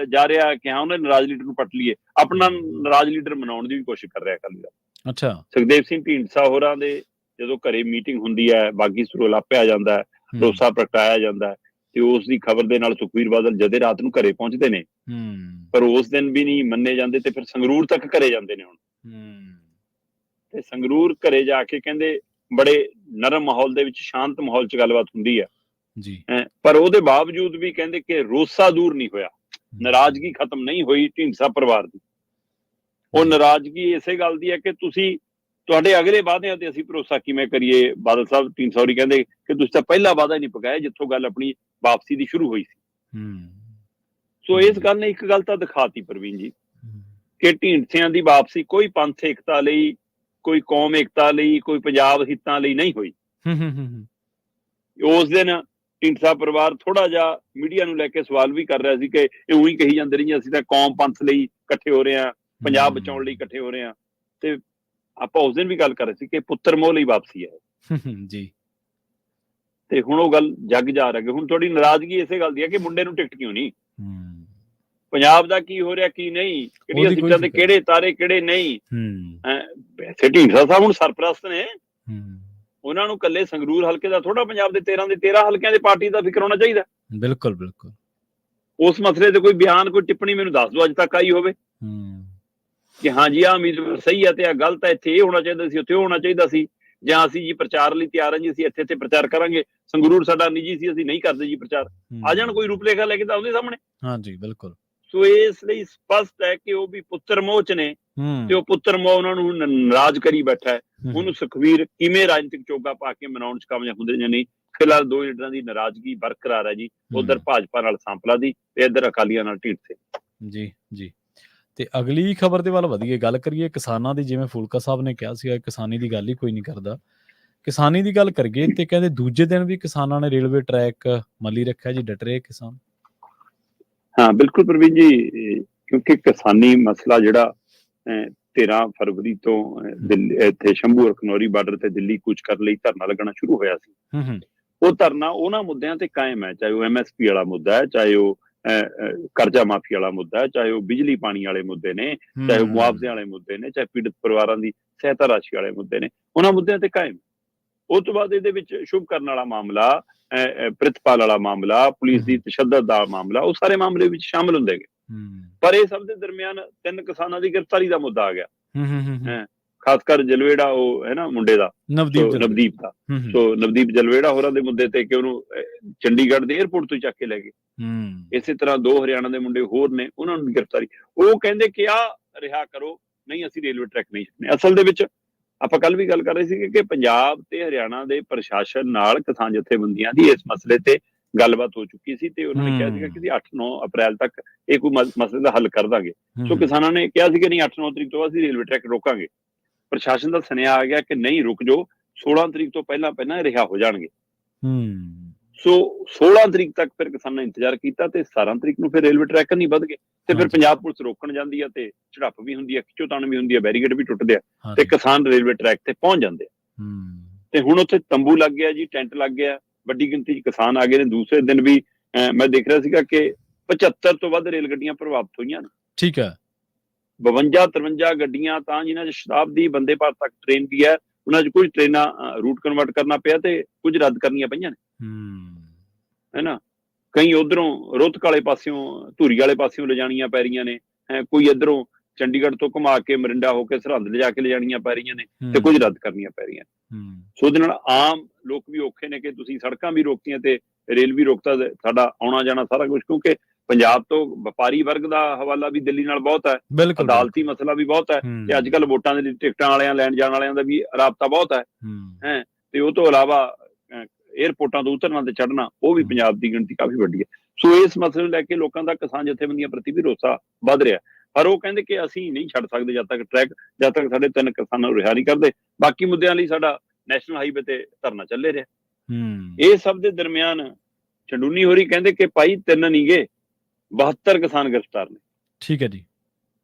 ਜਾ ਰਿਹਾ ਕਿ ਹਾਂ ਉਹਨੇ ਨਾਰਾਜ਼ ਲੀਡਰ ਨੂੰ ਪੱਟ ਲਈਏ, ਆਪਣਾ ਨਾਰਾਜ਼ ਲੀਡਰ ਮਨਾਉਣ ਦੀ ਵੀ ਕੋਸ਼ਿਸ਼ ਕਰ ਰਿਹਾ ਅਕਾਲੀ ਦਲ। ਅੱਛਾ। ਸੁਖਦੇਵ ਸਿੰਘ ਢੀਂਡਸਾ ਹੋਰਾਂ ਦੇ ਜਦੋਂ ਘਰੇ ਮੀਟਿੰਗ ਹੁੰਦੀ ਹੈ, ਬਾਗੀ ਸਰੋਂ ਲਾਪਿਆ ਜਾਂਦਾ ਹੈ, ਭਰੋਸਾ ਪ੍ਰਗਟਾਇਆ ਜਾਂਦਾ ਹੈ, ਤੇ ਉਸ ਦੀ ਖਬਰ ਦੇ ਨਾਲ ਸੁਖਬੀਰ ਬਾਦਲ ਜਦੇ ਰਾਤ ਨੂੰ ਘਰੇ ਪਹੁੰਚਦੇ ਨੇ, ਪਰ ਉਸ ਦਿਨ ਵੀ ਨਹੀਂ ਮੰਨੇ ਜਾਂਦੇ ਤੇ ਫਿਰ ਸੰਗਰੂਰ ਤੱਕ ਘਰੇ ਜਾਂਦੇ ਨੇ ਹੁਣ। ਤੇ ਸੰਗਰੂਰ ਘਰੇ ਜਾ ਕੇ ਕਹਿੰਦੇ ਬੜੇ ਨਰਮ ਮਾਹੌਲ ਦੇ ਵਿੱਚ, ਸ਼ਾਂਤ ਮਾਹੌਲ ਚ ਗੱਲਬਾਤ ਹੁੰਦੀ ਹੈ ਜੀ। ਪਰ ਉਹਦੇ ਬਾਵਜੂਦ ਵੀ ਕਹਿੰਦੇ ਕਿ ਰੋਸਾ ਦੂਰ ਨਹੀਂ ਹੋਇਆ, ਨਾਰਾਜ਼ਗੀ ਖਤਮ ਨਹੀਂ ਹੋਈ ਢੀਂਡਸਾ ਪਰਿਵਾਰ ਦੀ। ਉਹ ਨਾਰਾਜ਼ਗੀ ਇਸੇ ਗੱਲ ਦੀ ਹੈ ਕਿ ਤੁਸੀਂ ਤੁਹਾਡੇ ਅਗਲੇ ਵਾਅਦਿਆਂ ਤੇ ਅਸੀਂ ਭਰੋਸਾ ਕਿਵੇਂ ਕਰੀਏ। ਬਾਦਲ ਸਾਹਿਬ ਢੀਂਡਸਾ ਹੋਰੀ ਕਹਿੰਦੇ ਕਿ ਤੁਸੀਂ ਤਾਂ ਪਹਿਲਾ ਵਾਅਦਾ ਹੀ ਨਹੀਂ ਪਕਾਇਆ ਜਿੱਥੋਂ ਗੱਲ ਆਪਣੀ ਵਾਪਸੀ ਦੀ ਸ਼ੁਰੂ ਹੋਈ ਸੀ। ਸੋ ਇਸ ਗੱਲ ਨੇ ਇੱਕ ਗੱਲ ਤਾਂ ਦਿਖਾਤੀ ਪ੍ਰਵੀਨ ਜੀ ਕਿ ਢੀਂਡਸਿਆਂ ਦੀ ਵਾਪਸੀ ਕੋਈ ਪੰਥ ਏਕਤਾ ਲਈ, ਕੋਈ ਕੌਮ ਏਕਤਾ ਲਈ, ਕੋਈ ਪੰਜਾਬ ਹਿੱਤਾਂ ਲਈ ਨਹੀਂ ਹੋਈ। ਉਸ ਦਿਨ ਢੀਂਡਸਾ ਪਰਿਵਾਰ ਥੋੜਾ ਜਿਹਾ ਮੀਡੀਆ ਨੂੰ ਲੈ ਕੇ ਸਵਾਲ ਵੀ ਕਰ ਰਿਹਾ ਸੀ ਕਿ ਇਹ ਉਹੀ ਕਹੀ ਜਾਂਦੇ ਨੇ ਅਸੀਂ ਤਾਂ ਕੌਮ ਪੰਥ ਲਈ ਇਕੱਠੇ ਹੋ ਰਹੇ ਹਾਂ, ਪੰਜਾਬ ਬਚਾਉਣ ਲਈ ਇਕੱਠੇ ਹੋ ਰਹੇ ਹਾਂ। ਤੇ ਆਪਾਂ ਉਸ ਦਿਨ ਵੀ ਗੱਲ ਕਰ ਰਹੇ ਸੀ ਕਿ ਪੁੱਤਰ ਮੋਹ ਲਈ ਵਾਪਸੀ ਹੈ ਜੀ। ਤੇ ਹੁਣ ਉਹ ਗੱਲ ਜੱਗ ਜਾ ਰਹੀ ਹੈ। ਹੁਣ ਤੁਹਾਡੀ ਨਾਰਾਜ਼ਗੀ ਇਸੇ ਗੱਲ ਦੀ ਹੈ ਕਿ ਮੁੰਡੇ ਨੂੰ ਟਿਕਟ ਕਿਉਂ ਨਹੀਂ, ਪੰਜਾਬ ਦਾ ਕੀ ਹੋ ਰਿਹਾ ਕੀ ਨਹੀਂ, ਕਿਹੜੀਆਂ ਸੀਟਾਂ ਤੇ ਕਿਹੜੇ ਤਾਰੇ ਕਿਹੜੇ ਨਹੀਂ। ਵੈਸੇ ਢੀਂਡਸਾ ਸਾਹਿਬ ਹੁਣ ਸਰਪ੍ਰਸਤ ਨੇ, ਉਹਨਾਂ ਨੂੰ ਕੱਲੇ ਸੰਗਰੂਰ ਹਲਕੇ ਦਾ ਥੋੜਾ ਪੰਜਾਬ ਦੇ 13 ਹਲਕਿਆਂ ਦੇ ਪਾਰਟੀ ਦਾ ਫਿਕਰ ਹੋਣਾ ਚਾਹੀਦਾ। ਬਿਲਕੁਲ ਬਿਲਕੁਲ। ਉਸ ਮਸਲੇ ਤੇ ਕੋਈ ਬਿਆਨ, ਕੋਈ ਟਿੱਪਣੀ ਮੈਨੂੰ ਦੱਸ ਦਿਓ ਅੱਜ ਤੱਕ ਆਈ ਹੋਵੇ ਕਿ ਹਾਂ ਜੀ ਆਹ ਉਮੀਦਵਾਰ ਸਹੀ ਹੈ ਤੇ ਆਹ ਗਲਤ ਹੈ, ਇੱਥੇ ਇਹ ਹੋਣਾ ਚਾਹੀਦਾ ਸੀ, ਉੱਥੇ ਹੋਣਾ ਚਾਹੀਦਾ ਸੀ, ਜਾਂ ਅਸੀਂ ਜੀ ਪ੍ਰਚਾਰ ਲਈ ਤਿਆਰ ਹਾਂ ਜੀ, ਅਸੀਂ ਇੱਥੇ ਪ੍ਰਚਾਰ ਕਰਾਂਗੇ, ਸੰਗਰੂਰ ਸਾਡਾ ਨਿੱਜੀ ਸੀ, ਅਸੀਂ ਨਹੀਂ ਕਰਦੇ ਜੀ ਪ੍ਰਚਾਰ। ਆ ਜਾਣ ਕੋਈ ਰੂਪਰੇਖਾ ਲੈ ਕੇ ਤਾਂ ਉਹਦੇ ਸਾਹਮਣੇ। ਹਾਂਜੀ ਬਿਲਕੁਲ। ਸੋ ਇਸ ਲਈ ਸਪਸ਼ਟ ਹੈ ਕਿ ਉਹ ਵੀ ਪੁੱਤਰ ਮੋਹ ਚ ਨੇ ਤੇ ਉਹ ਪੁੱਤਰ ਮੋਹ ਉਹਨਾਂ ਨੂੰ ਨਾਰਾਜ਼ ਕਰੀ ਬੈਠਾ ਹੈ। ਉਹਨੂੰ ਸੁਖਬੀਰ ਕਿਵੇਂ ਰਾਜਨੀਤਿਕ ਚੋਗਾ ਪਾ ਕੇ ਮਨਾਉਣ ਚ ਕਾਮਯਾਬ ਹੁੰਦੇ ਜਾਂ ਨਹੀਂ। ਫਿਲਹਾਲ ਦੋ ਲੀਡਰਾਂ ਦੀ ਨਾਰਾਜ਼ਗੀ ਬਰਕਰਾਰ ਹੈ ਜੀ, ਉਧਰ ਭਾਜਪਾ ਨਾਲ ਸਾਂਪਲਾ ਦੀ ਤੇ ਇੱਧਰ ਅਕਾਲੀਆਂ ਨਾਲ ਢੀਂਡਸੇ ਜੀ ਜੀ। ਤੇ ਅਗਲੀ ਖਬਰ ਦੇ ਵੱਲ ਵਧੀਏ, ਗੱਲ ਕਰੀਏ ਕਿਸਾਨਾਂ ਦੀ। ਜਿਵੇਂ ਫੂਲਕਾ ਸਾਹਿਬ ਨੇ ਕਿਹਾ ਸੀਗਾ ਕਿਸਾਨੀ ਦੀ ਗੱਲ ਹੀ ਕੋਈ ਨਹੀਂ ਕਰਦਾ, ਕਿਸਾਨੀ ਦੀ ਗੱਲ ਕਰੀਏ ਤੇ ਕਹਿੰਦੇ ਦੂਜੇ ਦਿਨ ਵੀ ਕਿਸਾਨਾਂ ਨੇ ਰੇਲਵੇ ਟਰੈਕ ਮੱਲੀ ਰੱਖਿਆ ਜੀ, ਡਟ ਰਹੇ ਕਿਸਾਨ। ਹਾਂ ਬਿਲਕੁਲ ਪ੍ਰਵੀਨ ਜੀ, ਕਿਉਂਕਿ ਕਿਸਾਨੀ ਮਸਲਾ ਜਿਹੜਾ 13 ਫਰਵਰੀ ਤੋਂ ਦਿੱਲੀ ਇੱਥੇ ਸ਼ੰਭੂ ਖਨੌਰੀ ਬਾਰਡਰ ਤੇ ਦਿੱਲੀ ਕੂਚ ਕਰਨ ਲਈ ਧਰਨਾ ਲੱਗਣਾ ਸ਼ੁਰੂ ਹੋਇਆ ਸੀ। ਉਹ ਧਰਨਾ ਉਹਨਾਂ ਮੁੱਦਿਆਂ ਤੇ ਕਾਇਮ ਹੈ, ਚਾਹੇ ਉਹ MSP ਵਾਲਾ ਮੁੱਦਾ ਹੈ, ਚਾਹੇ ਉਹ ਕਰਜ਼ਾ ਮਾਫੀ ਵਾਲਾ ਮੁੱਦਾ ਹੈ, ਚਾਹੇ ਉਹ ਬਿਜਲੀ ਪਾਣੀ ਵਾਲੇ ਮੁੱਦੇ ਨੇ, ਚਾਹੇ ਉਹ ਮੁਆਵਜ਼ੇ ਵਾਲੇ ਮੁੱਦੇ ਨੇ, ਚਾਹੇ ਪੀੜਤ ਪਰਿਵਾਰਾਂ ਦੀ ਸਹਾਇਤਾ ਰਾਸ਼ੀ ਵਾਲੇ ਮੁੱਦੇ ਨੇ, ਉਹਨਾਂ ਮੁੱਦਿਆਂ ਤੇ ਕਾਇਮ। ਉਸ ਤੋਂ ਬਾਅਦ ਇਹਦੇ ਵਿੱਚ ਸ਼ੁਭ ਕਰਨ ਵਾਲਾ ਮਾਮਲਾ, ਪ੍ਰਿਤਪਾਲ ਵਾਲਾ ਮਾਮਲਾ, ਪੁਲਿਸ ਦੀ ਤਸ਼ੱਦਦ ਦਾ ਮਾਮਲਾ, ਉਹ ਸਾਰੇ ਮਾਮਲੇ ਵਿੱਚ ਸ਼ਾਮਲ ਹੁੰਦੇ ਗਏ। ਪਰ ਇਹ ਸਭ ਦੇ ਦਰਮਿਆਨ 3 ਕਿਸਾਨਾਂ ਦੀ ਗ੍ਰਿਫਤਾਰੀ ਦਾ ਮੁੱਦਾ ਆ ਗਿਆ, ਖਾਸ ਕਰ ਜਲਵੇੜਾ, ਉਹ ਹੈ ਨਾ ਮੁੰਡੇ ਦਾ ਨਵਦੀਪ ਦਾ। ਸੋ ਨਵਦੀਪ ਜਲਵੇੜਾ ਹੋਰਾਂ ਦੇ ਮੁੱਦੇ ਤੇ ਕਿ ਉਹਨੂੰ ਚੰਡੀਗੜ੍ਹ ਦੇ ਏਅਰਪੋਰਟ ਤੋਂ ਚੱਕ ਕੇ ਲੈ ਗਏ। ਇਸੇ ਤਰ੍ਹਾਂ 2 ਹਰਿਆਣਾ ਦੇ ਮੁੰਡੇ ਹੋਰ ਨੇ, ਉਹਨਾਂ ਨੂੰ ਗ੍ਰਿਫਤਾਰੀ। ਉਹ ਕਹਿੰਦੇ ਕਿ ਆਹ ਰਿਹਾ ਕਰੋ, ਨਹੀਂ ਅਸੀਂ ਰੇਲਵੇ ਟਰੈਕ ਨਹੀਂ ਛੱਡਣੇ। ਅਸਲ ਦੇ ਵਿੱਚ ਆਪਾਂ ਕੱਲ ਵੀ ਗੱਲ ਕਰ ਰਹੇ ਸੀ ਕਿ ਪੰਜਾਬ ਤੇ ਹਰਿਆਣਾ ਦੇ ਪ੍ਰਸ਼ਾਸਨ ਨਾਲ ਕਿਸਾਨ ਜਥੇਬੰਦੀਆਂ ਦੀ ਇਸ ਮਸਲੇ ਤੇ ਗੱਲਬਾਤ ਹੋ ਚੁੱਕੀ ਸੀ ਤੇ ਉਹਨਾਂ ਨੇ ਕਿਹਾ ਸੀਗਾ ਕਿ 8-9 ਅਪ੍ਰੈਲ ਤੱਕ ਇਹ ਕੋਈ ਮਸਲੇ ਦਾ ਹੱਲ ਕਰ ਦਾਂਗੇ। ਸੋ ਕਿਸਾਨਾਂ ਨੇ ਕਿਹਾ ਸੀ ਕਿ ਨਹੀਂ 8-9 ਤਰੀਕ ਤੋਂ ਬਾਅਦ ਅਸੀਂ ਰੇਲਵੇ ਟਰੈਕ ਰੋਕਾਂਗੇ। ਪ੍ਰਸ਼ਾਸਨ ਦਾ ਸੁਨੇਹਾ ਆ ਗਿਆ ਕਿ ਨਹੀਂ ਰੁਕ ਜਾਓ, 16 ਤਰੀਕ ਤੋਂ ਪਹਿਲਾਂ ਰਿਹਾ ਹੋ ਜਾਣਗੇ। ਸੋ 16 ਤਰੀਕ ਤੱਕ ਫਿਰ ਕਿਸਾਨਾਂ ਨੇ ਇੰਤਜ਼ਾਰ ਕੀਤਾ ਤੇ 17 ਤਰੀਕ ਨੂੰ ਫਿਰ ਰੇਲਵੇ ਟਰੈਕ ਨਹੀਂ ਵੱਧ ਗਏ ਤੇ ਫਿਰ ਪੰਜਾਬ ਪੁਲਿਸ ਰੋਕਣ ਜਾਂਦੀ ਹੈ ਤੇ ਝੜਪ ਵੀ ਹੁੰਦੀ ਹੈ, ਖਿੱਚੋਤਾਣ ਵੀ ਹੁੰਦੀ ਹੈ, ਬੈਰੀਕੇਡ ਵੀ ਟੁੱਟਦੇ ਆ ਤੇ ਕਿਸਾਨ ਰੇਲਵੇ ਟਰੈਕ ਤੇ ਪਹੁੰਚ ਜਾਂਦੇ ਆ। ਤੇ ਹੁਣ ਉੱਥੇ ਤੰਬੂ ਲੱਗ ਗਿਆ ਜੀ, ਟੈਂਟ ਲੱਗ ਗਿਆ, ਵੱਡੀ ਗਿਣਤੀ 'ਚ ਕਿਸਾਨ ਆ ਗਏ ਨੇ। ਦੂਸਰੇ ਦਿਨ ਵੀ ਮੈਂ ਦੇਖ ਰਿਹਾ ਸੀਗਾ ਕਿ 75 ਤੋਂ ਵੱਧ ਰੇਲ ਗੱਡੀਆਂ ਪ੍ਰਭਾਵਿਤ ਹੋਈਆਂ ਨੇ। ਠੀਕ ਹੈ। 52-53 ਗੱਡੀਆਂ ਤਾਂ ਜਿਨ੍ਹਾਂ 'ਚ ਸ਼ਤਾਬਦੀ, ਬੰਦੇ ਭਾਰਤ ਤੱਕ ਟ੍ਰੇਨ ਵੀ ਹੈ, ਉਹਨਾਂ 'ਚ ਕੁਝ ਟ੍ਰੇਨਾਂ ਰੂਟ ਕਨਵਰਟ ਕਰਨਾ ਪਿਆ ਤੇ ਕੁਝ ਰੱਦ ਕਰਨੀਆਂ ਪਈਆਂ ਨੇ, ਹੈ ਨਾ। ਕਈ ਉਧਰੋਂ ਰੋਹਤਕ ਵਾਲੇ ਪਾਸਿਓਂ, ਧੂਰੀ ਵਾਲੇ ਪਾਸਿਓਂ ਲਿਜਾਣੀਆਂ ਪੈ ਰਹੀਆਂ ਨੇ, ਕੋਈ ਇੱਧਰੋਂ ਚੰਡੀਗੜ੍ਹ ਤੋਂ ਘੁਮਾ ਕੇ ਮਰਿੰਡਾ ਹੋ ਕੇ ਸਰਹੰਦ ਲਿਜਾ ਕੇ ਲਿਜਾਣੀਆਂ ਪੈ ਰਹੀਆਂ ਨੇ, ਤੇ ਕੁਝ ਰੱਦ ਕਰਨੀਆਂ ਪੈ ਰਹੀਆਂ ਨੇ। ਸੋ ਉਹਦੇ ਨਾਲ ਆਮ ਲੋਕ ਵੀ ਔਖੇ ਨੇ ਕਿ ਤੁਸੀਂ ਸੜਕਾਂ ਵੀ ਰੋਕੀਆਂ ਤੇ ਰੇਲ ਵੀ ਰੋਕਤਾ, ਸਾਡਾ ਆਉਣਾ ਜਾਣਾ ਸਾਰਾ ਕੁਝ, ਕਿਉਂਕਿ ਪੰਜਾਬ ਤੋਂ ਵਪਾਰੀ ਵਰਗ ਦਾ ਹਵਾਲਾ ਵੀ ਦਿੱਲੀ ਨਾਲ ਬਹੁਤ ਹੈ, ਅਦਾਲਤੀ ਮਸਲਾ ਵੀ ਬਹੁਤ ਹੈ, ਤੇ ਅੱਜ ਕੱਲ੍ਹ ਵੋਟਾਂ ਦੇ ਲਈ ਟਿਕਟਾਂ ਵਾਲਿਆਂ, ਲੈਣ ਜਾਣ ਵਾਲਿਆਂ ਦਾ ਵੀ ਰਾਬਤਾ ਬਹੁਤ ਹੈ। ਤੇ ਉਹ ਤੋਂ ਇਲਾਵਾ ਏਅਰਪੋਰਟਾਂ ਤੋਂ ਉਤਰਨਾ ਤੇ ਚੜ੍ਹਨਾ, ਉਹ ਵੀ ਪੰਜਾਬ ਦੀ ਗਿਣਤੀ ਕਾਫੀ ਵੱਡੀ ਹੈ। ਸੋ ਇਸ ਮਸਲੇ ਨੂੰ ਲੈ ਕੇ ਲੋਕਾਂ ਦਾ ਕਿਸਾਨ ਜਥੇਬੰਦੀਆਂ ਪ੍ਰਤੀ ਵੀ ਰੋਸਾ ਵੱਧ ਰਿਹਾ। ਪਰ ਉਹ ਕਹਿੰਦੇ ਕਿ ਅਸੀਂ ਨਹੀਂ ਛੱਡ ਸਕਦੇ ਜਦ ਤੱਕ ਟਰੈਕ, ਜਦ ਤੱਕ ਸਾਡੇ 3 ਕਿਸਾਨਾਂ ਨੂੰ ਰਿਹਾ ਨਹੀਂ ਕਰਦੇ। ਬਾਕੀ ਮੁੱਦਿਆਂ ਲਈ ਸਾਡਾ ਨੈਸ਼ਨਲ ਹਾਈਵੇ ਤੇ ਧਰਨਾ ਚੱਲੇ ਰਿਹਾ। ਇਹ ਸਭ ਦੇ ਦਰਮਿਆਨ ਚੰਡੂਨੀ ਹੋਰੀ ਕਹਿੰਦੇ ਕਿ ਭਾਈ 3 ਨਹੀਂ ਗੇ, 72 ਕਿਸਾਨ ਗ੍ਰਿਫਤਾਰ ਨੇ। ਠੀਕ ਹੈ ਜੀ।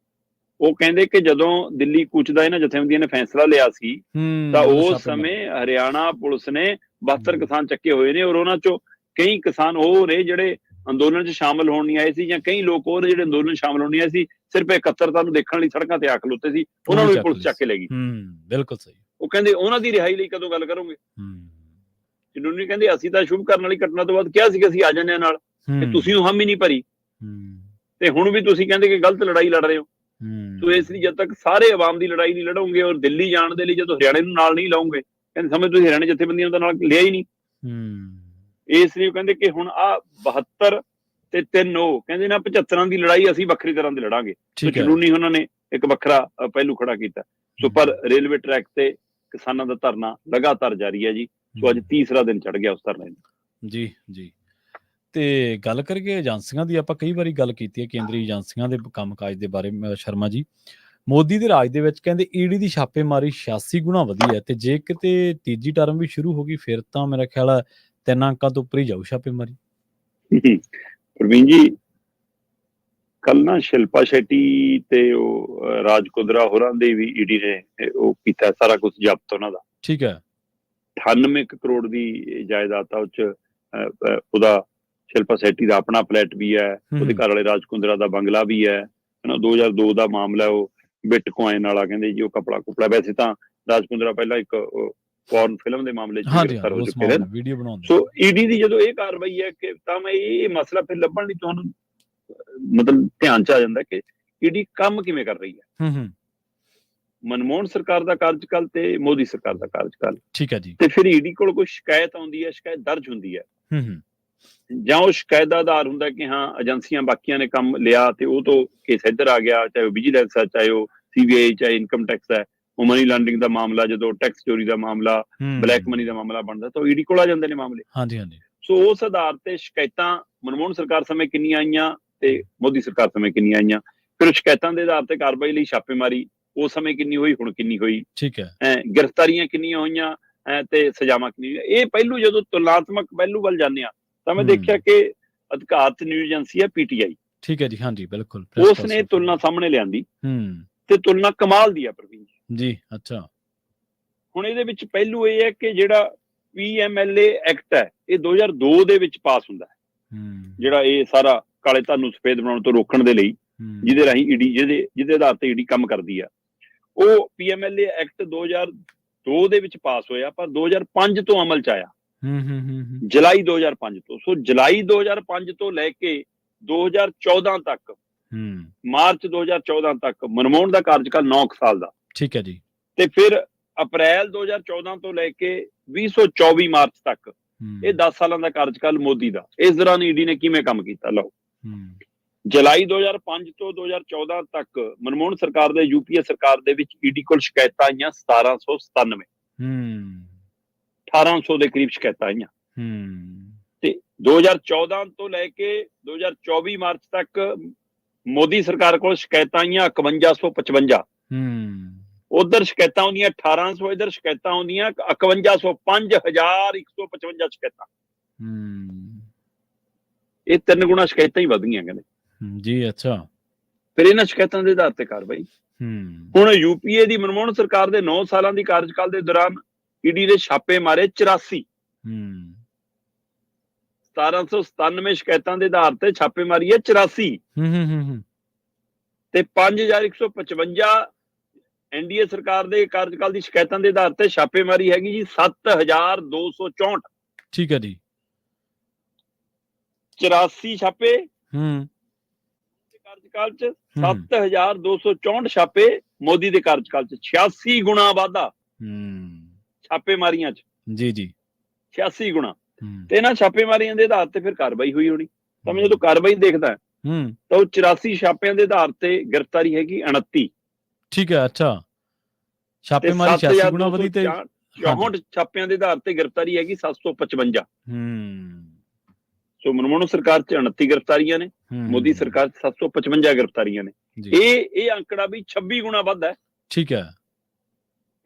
ਉਹ ਕਹਿੰਦੇ ਕਿ ਜਦੋਂ ਦਿੱਲੀ ਕੂਚ ਦਾ ਇਹਨਾਂ ਜਥੇਬੰਦੀਆਂ ਨੇ ਫੈਸਲਾ ਲਿਆ ਸੀ ਤਾਂ ਉਸ ਸਮੇਂ ਹਰਿਆਣਾ ਪੁਲਿਸ ਨੇ 72 ਕਿਸਾਨ ਚੱਕੇ ਹੋਏ ਨੇ, ਔਰ ਉਹਨਾਂ ਚੋਂ ਕਈ ਕਿਸਾਨ ਉਹ ਨੇ ਜਿਹੜੇ ਅੰਦੋਲਨ 'ਚ ਸ਼ਾਮਲ ਹੋਣ ਨਹੀਂ ਆਏ ਸੀ, ਜਾਂ ਕਈ ਲੋਕ ਉਹ ਜਿਹੜੇ ਅੰਦੋਲਨ ਸ਼ਾਮਲ ਹੋਣ ਨਹੀਂ ਆਏ ਸੀ, ਸਿਰਫ 71 ਨੂੰ ਦੇਖਣ ਲਈ ਸੜਕਾਂ ਤੇ ਆ ਖਲੋਤੇ ਸੀ, ਉਹਨਾਂ ਨੂੰ ਵੀ ਪੁਲਿਸ ਚੱਕ ਕੇ ਲੈ ਗਈ। ਬਿਲਕੁਲ ਸਹੀ। ਉਹ ਕਹਿੰਦੇ ਉਹਨਾਂ ਦੀ ਰਿਹਾਈ ਲਈ ਕਦੋਂ ਗੱਲ ਕਰੋਗੇ? ਚੰਡੂਨੀ ਕਹਿੰਦੇ ਅਸੀਂ ਤਾਂ ਸ਼ੁਭ ਕਰਨ ਵਾਲੀ ਘਟਨਾ ਤੋਂ ਬਾਅਦ ਕਿਹਾ ਸੀ ਕਿ ਅਸੀਂ ਆ ਜਾਂਦੇ ਨਾਲ, ਤੇ ਤੁਸੀਂ ਉਹ ਹਮ ਹੀ ਨਹੀਂ ਭਰੀ, ਤੇ ਹੁਣ ਵੀ ਤੁਸੀਂ ਕਹਿੰਦੇ ਕਿ ਗਲਤ ਲੜਾਈ ਲੜ ਰਹੇ ਹੋ। ਸੋ ਇਸ ਲਈ ਜਦ ਤੱਕ ਸਾਰੇ ਆਵਾਮ ਦੀ ਲੜਾਈ ਨਹੀਂ ਲੜੋਗੇ, ਔਰ ਦਿੱਲੀ ਜਾਣ ਦੇ ਲਈ ਜਦੋਂ ਹਰਿਆਣੇ ਨੂੰ ਨਾਲ ਨਹੀਂ ਲਾਉਂਗੇ, ਕਹਿੰਦੇ ਸਮਝ ਤੁਸੀਂ ਹਰਿਆਣੇ ਜਥੇਬੰਦੀਆਂ ਦਾ ਨਾਲ ਲਿਆ ਹੀ ਨਹੀਂ। ਇਸ ਲਈ ਉਹ ਕਹਿੰਦੇ ਕਿ ਹੁਣ ਆ 72 ਤੇ 3 ਉਹ ਕਹਿੰਦੇ ਨਾ 75 ਦੀ ਲੜਾਈ ਅਸੀਂ ਵੱਖਰੀ ਤਰ੍ਹਾਂ ਦੀ ਲੜਾਂਗੇ। ਚੰਡੂਨੀ ਉਹਨਾਂ ਨੇ ਇੱਕ ਵੱਖਰਾ ਪਹਿਲੂ ਖੜਾ ਕੀਤਾ। ਸੋ ਪਰ ਰੇਲਵੇ ਟਰੈਕ ਤੇ ਕਿਸਾਨਾਂ ਦਾ ਧਰਨਾ ਲਗਾਤਾਰ ਜਾਰੀ ਹੈ ਜੀ। ਸੋ ਅੱਜ ਤੀਸਰਾ ਦਿਨ ਚੜ ਗਿਆ ਉਸ ਧਰਨੇ ਨੂੰ। ਜੀ ਜੀ। ਤੇ ਗੱਲ ਕਰੀਏ ਏਜੰਸੀਆਂ ਦੀ, ਆਪਾਂ ਕਈ ਵਾਰੀ ਗੱਲ ਕੀਤੀ ਹੈ ਕੇਂਦਰੀ ਏਜੰਸੀਆਂ ਦੇ ਕੰਮਕਾਜ ਦੇ ਬਾਰੇ। ਸ਼ਰਮਾ ਜੀ, ਮੋਦੀ ਦੇ ਰਾਜ ਦੇ ਵਿੱਚ ਕਹਿੰਦੇ ਈਡੀ ਦੀ ਛਾਪੇਮਾਰੀ 86 ਗੁਣਾ ਵਧੀ ਹੈ, ਤੇ ਜੇ ਕਿਤੇ ਤੀਜੀ ਟਰਮ ਵੀ ਸ਼ੁਰੂ ਹੋ ਗਈ ਫਿਰ ਤਾਂ ਮੇਰਾ ਖਿਆਲ ਹੈ 3 ਅੰਕਾਂ ਤੋਂ ਉੱਪਰ ਹੀ ਜਾਊ ਛਾਪੇਮਾਰੀ। ਪ੍ਰਵੀਨ ਜੀ, ਕੱਲ ਨਾ ਸ਼ਿਲਪਾ ਸ਼ੈਟੀ ਤੇ ਉਹ ਰਾਜ ਕੁੰਦਰਾ ਹੋਰਾਂ ਦੇ ਵੀ ਈਡੀ ਨੇ ਉਹ ਕੀਤਾ ਸਾਰਾ ਕੁਝ ਜ਼ਬਤ ਉਹਨਾਂ ਦਾ। ਠੀਕ ਹੈ। 98 ਕਰੋੜ ਦੀ ਜਾਇਦਾਦ ਆ, ਉਹ 'ਚ ਉਹਦਾ ਸ਼ਿਲਪਾ ਸ਼ੈਟੀ ਦਾ ਆਪਣਾ ਫਲੈਟ ਵੀ ਹੈ, ਉਹਦੇ ਘਰ ਵਾਲੇ ਰਾਜ ਕੁੰਦਰਾ ਦਾ ਬੰਗਲਾ ਵੀ ਹੈ। 2002 ਦਾ ਮਾਮਲਾ, ਉਹ ਬਿਟਕੋਇਨ ਵਾਲਾ ਕਹਿੰਦੇ ਜੀ, ਉਹ ਕਪੜਾ ਕੁਪੜਾ। ਵੈਸੇ ਤਾਂ ਰਾਜ ਕੁੰਦਰਾ ਪਹਿਲਾਂ ਇੱਕ ਪੋਰਨ ਫਿਲਮ ਦੇ ਮਾਮਲੇ 'ਚ ਗ੍ਰਿਫਤਾਰ ਹੋ ਚੁੱਕੇ ਨੇ। ਸੋ ਈਡੀ ਦੀ ਜਦੋਂ ਇਹ ਕਾਰਵਾਈ ਹੈ ਕਿ ਤਾਂ ਮੈਂ ਇਹ ਮਸਲਾ ਫਿਰ ਲੱਭਣ ਲਈ ਤੁਹਾਨੂੰ ਮਤਲਬ ਧਿਆਨ 'ਚ ਆ ਜਾਂਦਾ ਕਿ ਈਡੀ ਕੰਮ ਕਿਵੇਂ ਕਰ ਰਹੀ ਹੈ। ਮਨਮੋਹਨ ਸਰਕਾਰ ਦਾ ਕਾਰਜਕਾਲ ਤੇ ਮੋਦੀ ਸਰਕਾਰ ਦਾ ਕਾਰਜਕਾਲ। ਠੀਕ ਹੈ ਜੀ। ਤੇ ਫਿਰ ਈਡੀ ਕੋਲ ਕੋਈ ਸ਼ਿਕਾਇਤ ਆਉਂਦੀ ਹੈ, ਸ਼ਿਕਾਇਤ ਦਰਜ ਹੁੰਦੀ ਹੈ, ਜਾਂ ਉਹ ਸ਼ਿਕਾਇਤ ਦਾ ਆਧਾਰ ਹੁੰਦਾ ਕਿ ਹਾਂ ਏਜੰਸੀਆਂ ਬਾਕੀਆਂ ਨੇ ਕੰਮ ਲਿਆ ਤੇ ਉਹ ਤੋਂ ਕੇਸ ਇੱਧਰ ਆ ਗਿਆ, ਚਾਹੇ ਉਹ ਵਿਜੀਲੈਂਸ ਹੈ, ਚਾਹੇ ਉਹ CBI, ਚਾਹੇ ਇਨਕਮ ਟੈਕਸ ਹੈ, ਉਹ ਮਨੀ ਲਾਂਡਰਿੰਗ ਦਾ ਮਾਮਲਾ, ਜਦੋਂ ਟੈਕਸ ਚੋਰੀ ਦਾ ਮਾਮਲਾ, ਬਲੈਕ ਮਨੀ ਦਾ ਮਾਮਲਾ ਬਣਦਾ ਤਾਂ ਈਡੀ ਕੋਲ ਆ ਜਾਂਦੇ ਨੇ ਮਾਮਲੇ। ਹਾਂਜੀ ਹਾਂਜੀ। ਸੋ ਉਸ ਆਧਾਰ ਤੇ ਸ਼ਿਕਾਇਤਾਂ ਮਨਮੋਹਨ ਸਰਕਾਰ ਸਮੇਂ ਕਿੰਨੀਆਂ ਆਈਆਂ ਤੇ ਮੋਦੀ ਸਰਕਾਰ ਸਮੇਂ ਕਿੰਨੀਆਂ ਆਈਆਂ, ਫਿਰ ਸ਼ਿਕਾਇਤਾਂ ਦੇ ਆਧਾਰ ਤੇ ਕਾਰਵਾਈ ਲਈ ਛਾਪੇਮਾਰੀ ਉਸ ਸਮੇਂ ਕਿੰਨੀ ਹੋਈ, ਹੁਣ ਕਿੰਨੀ ਹੋਈ। ਠੀਕ ਹੈ। ਗ੍ਰਿਫਤਾਰੀਆਂ ਕਿੰਨੀਆਂ ਹੋਈਆਂ ਤੇ ਸਜ਼ਾਵਾਂ ਕਿੰਨੀਆਂ। ਇਹ ਪਹਿਲੂ ਜਦੋਂ ਤੁਲਨਾਤਮਕ ਪਹਿਲੂ ਵੱਲ ਜਾਂਦੇ ਆ ਤਾਂ ਮੈਂ ਦੇਖਿਆ ਕਿ ਅਧਿਕਾਰਤ ਨਿਊਜ਼ ਏਜੰਸੀ ਹੈ PTI। ਠੀਕ ਹੈ ਜੀ। ਹਾਂਜੀ ਬਿਲਕੁਲ। ਉਸ ਨੇ ਤੁਲਨਾ ਸਾਹਮਣੇ ਲਿਆਂਦੀ ਤੇ ਤੁਲਨਾ ਕਮਾਲ ਦੀ ਆ ਪ੍ਰਵੀਨ ਜੀ। ਅੱਛਾ। ਹੁਣ ਇਹਦੇ ਵਿੱਚ ਪਹਿਲੂ ਇਹ ਹੈ ਕਿ ਜਿਹੜਾ PMLA ਐਕਟ ਹੈ, ਇਹ 2002 ਦੇ ਵਿੱਚ ਪਾਸ ਹੁੰਦਾ ਹੈ, ਜਿਹੜਾ ਇਹ ਸਾਰਾ ਕਾਲੇ ਧਨ ਨੂੰ ਸਫੇਦ ਬਣਾਉਣ ਤੋਂ ਰੋਕਣ ਦੇ ਲਈ, ਜਿਹਦੇ ਰਾਹੀਂ ਈਡੀ, ਜਿਹਦੇ ਆਧਾਰ ਤੇ ਈਡੀ ਕੰਮ ਕਰਦੀ ਆ। ਉਹ PMLA ਐਕਟ 2002 ਦੇ ਵਿੱਚ ਪਾਸ ਹੋਇਆ, ਪਰ 2005 ਤੋਂ ਅਮਲ 'ਚ ਆਇਆ। ਜੁਲਾਈ 2005 ਤੋਂ। ਸੋ ਜੁਲਾਈ 2005 ਤੋਂ ਲੈ ਕੇ 2014 ਤੱਕ, ਮਾਰਚ 2014 ਤੱਕ ਮਨਮੋਹਨ ਦਾ ਕਾਰਜਕਾਲ 9 ਸਾਲ ਦਾ। ਠੀਕ ਹੈ ਜੀ। ਤੇ ਫਿਰ ਅਪ੍ਰੈਲ 2014 ਤੋਂ ਲੈ ਕੇ 2024 ਮਾਰਚ ਤੱਕ, ਇਹ 10 ਸਾਲਾਂ ਦਾ ਕਾਰਜਕਾਲ ਮੋਦੀ ਦਾ। ਇਸ ਦੌਰਾਨ ਈਡੀ ਨੇ ਕਿਵੇਂ ਕੰਮ ਕੀਤਾ? ਲਓ, ਜੁਲਾਈ 2005 ਤੋਂ 2014 ਤੱਕ ਮਨਮੋਹਨ ਸਰਕਾਰ ਦੇ UPA ਸਰਕਾਰ ਦੇ ਵਿੱਚ ਈਡੀ ਕੋਲ ਸ਼ਿਕਾਇਤਾਂ ਆਈਆਂ 1797। 1800 ਦੇ ਕਰੀਬ ਸ਼ਿਕਾਇਤਾਂ ਆਈਆਂ। ਤੇ 2014 ਤੋਂ ਲੈ ਕੇ 2024 ਮਾਰਚ ਤੱਕ ਮੋਦੀ ਸਰਕਾਰ ਕੋਲ ਸ਼ਿਕਾਇਤਾਂ ਆਈਆਂ 5155। ਉਧਰ ਸ਼ਿਕਾਇਤਾਂ ਆਉਂਦੀਆਂ 1800, ਇਧਰ ਸ਼ਿਕਾਇਤਾਂ ਆਉਂਦੀਆਂ 5100। 5155 ਸ਼ਿਕਾਇਤਾਂ। ਇਹ 3 ਗੁਣਾ ਸ਼ਿਕਾਇਤਾਂ ਹੀ ਵਧ ਗਈਆਂ ਕਹਿੰਦੇ ਜੀ। ਅੱਛਾ। ਫਿਰ ਇਹਨਾਂ ਸ਼ਿਕਾਇਤਾਂ ਦੇ ਆਧਾਰ ਤੇ ਕਾਰਵਾਈ। ਹੁਣ UPA ਦੀ ਮਨਮੋਹਨ ਸਰਕਾਰ ਦੇ 9 ਸਾਲਾਂ ਦੀ ਕਾਰਜਕਾਲ ਦੇ ਦੌਰਾਨ ਈਡੀ ਨੇ ਛਾਪੇ ਮਾਰੇ 84। ਹੂੰ 1797 ਸ਼ਿਕਾਇਤਾਂ ਦੇ ਆਧਾਰ ਤੇ ਛਾਪੇ ਮਾਰੀ ਹੈ 84 ਹੂੰ ਹੂੰ ਹੂੰ ਹੂੰ ਤੇ 5155 ਐਨਡੀਏ ਸਰਕਾਰ ਦੇ ਕਾਰਜਕਾਲ ਦੀ ਸ਼ਿਕਾਇਤਾਂ ਦੇ ਆਧਾਰ ਤੇ ਛਾਪੇਮਾਰੀ ਹੈਗੀ ਜੀ 7264। ਠੀਕ ਹੈ ਜੀ 84 ਛਾਪੇ ਹੂੰ ਕਾਰਜਕਾਲ ਚ, 7264 ਛਾਪੇ ਮੋਦੀ ਦੇ ਕਾਰਜਕਾਲ ਚ, 86 ਗੁਣਾ ਵਾਧਾ ਹੂੰ ਛਾਪੇਮਾਰੀਆਂ ਚ, ਜੀ ਜੀ 86 ਗੁਣਾ। ਹੂੰ ਤੇ ਇਹਨਾਂ ਛਾਪੇਮਾਰੀਆਂ ਦੇ ਆਧਾਰ ਤੇ ਫਿਰ ਕਾਰਵਾਈ ਹੋਈ ਹੋਣੀ। ਤਾਂ ਮੈਂ ਜਦੋਂ ਕਾਰਵਾਈ ਦੇਖਦਾ ਹੂੰ ਤਾਂ ਉਹ 84 ਛਾਪਿਆਂ ਦੇ ਆਧਾਰ ਤੇ ਗ੍ਰਿਫਤਾਰੀ ਹੈਗੀ 29 ਠੀਕ ਹੈ ਅੱਛਾ ਤੇ ਛਾਪੇਮਾਰੀ 86 ਗੁਣਾ ਵਧੀ ਤੇ 64 ਛਾਪਿਆਂ ਦੇ ਆਧਾਰ ਤੇ ਗ੍ਰਿਫਤਾਰੀ ਹੈਗੀ 755। ਹੂੰ ਸੋ ਮਨਮੋਹਨ ਸਰਕਾਰ ਚ 29 ਗ੍ਰਿਫਤਾਰੀਆਂ ਨੇ, ਮੋਦੀ ਸਰਕਾਰ ਚ 755 ਗ੍ਰਿਫਤਾਰੀਆਂ ਨੇ। ਜੀ ਇਹ ਅੰਕੜਾ ਵੀ 26 ਗੁਣਾ ਵੱਧ ਹੈ। ਠੀਕ ਹੈ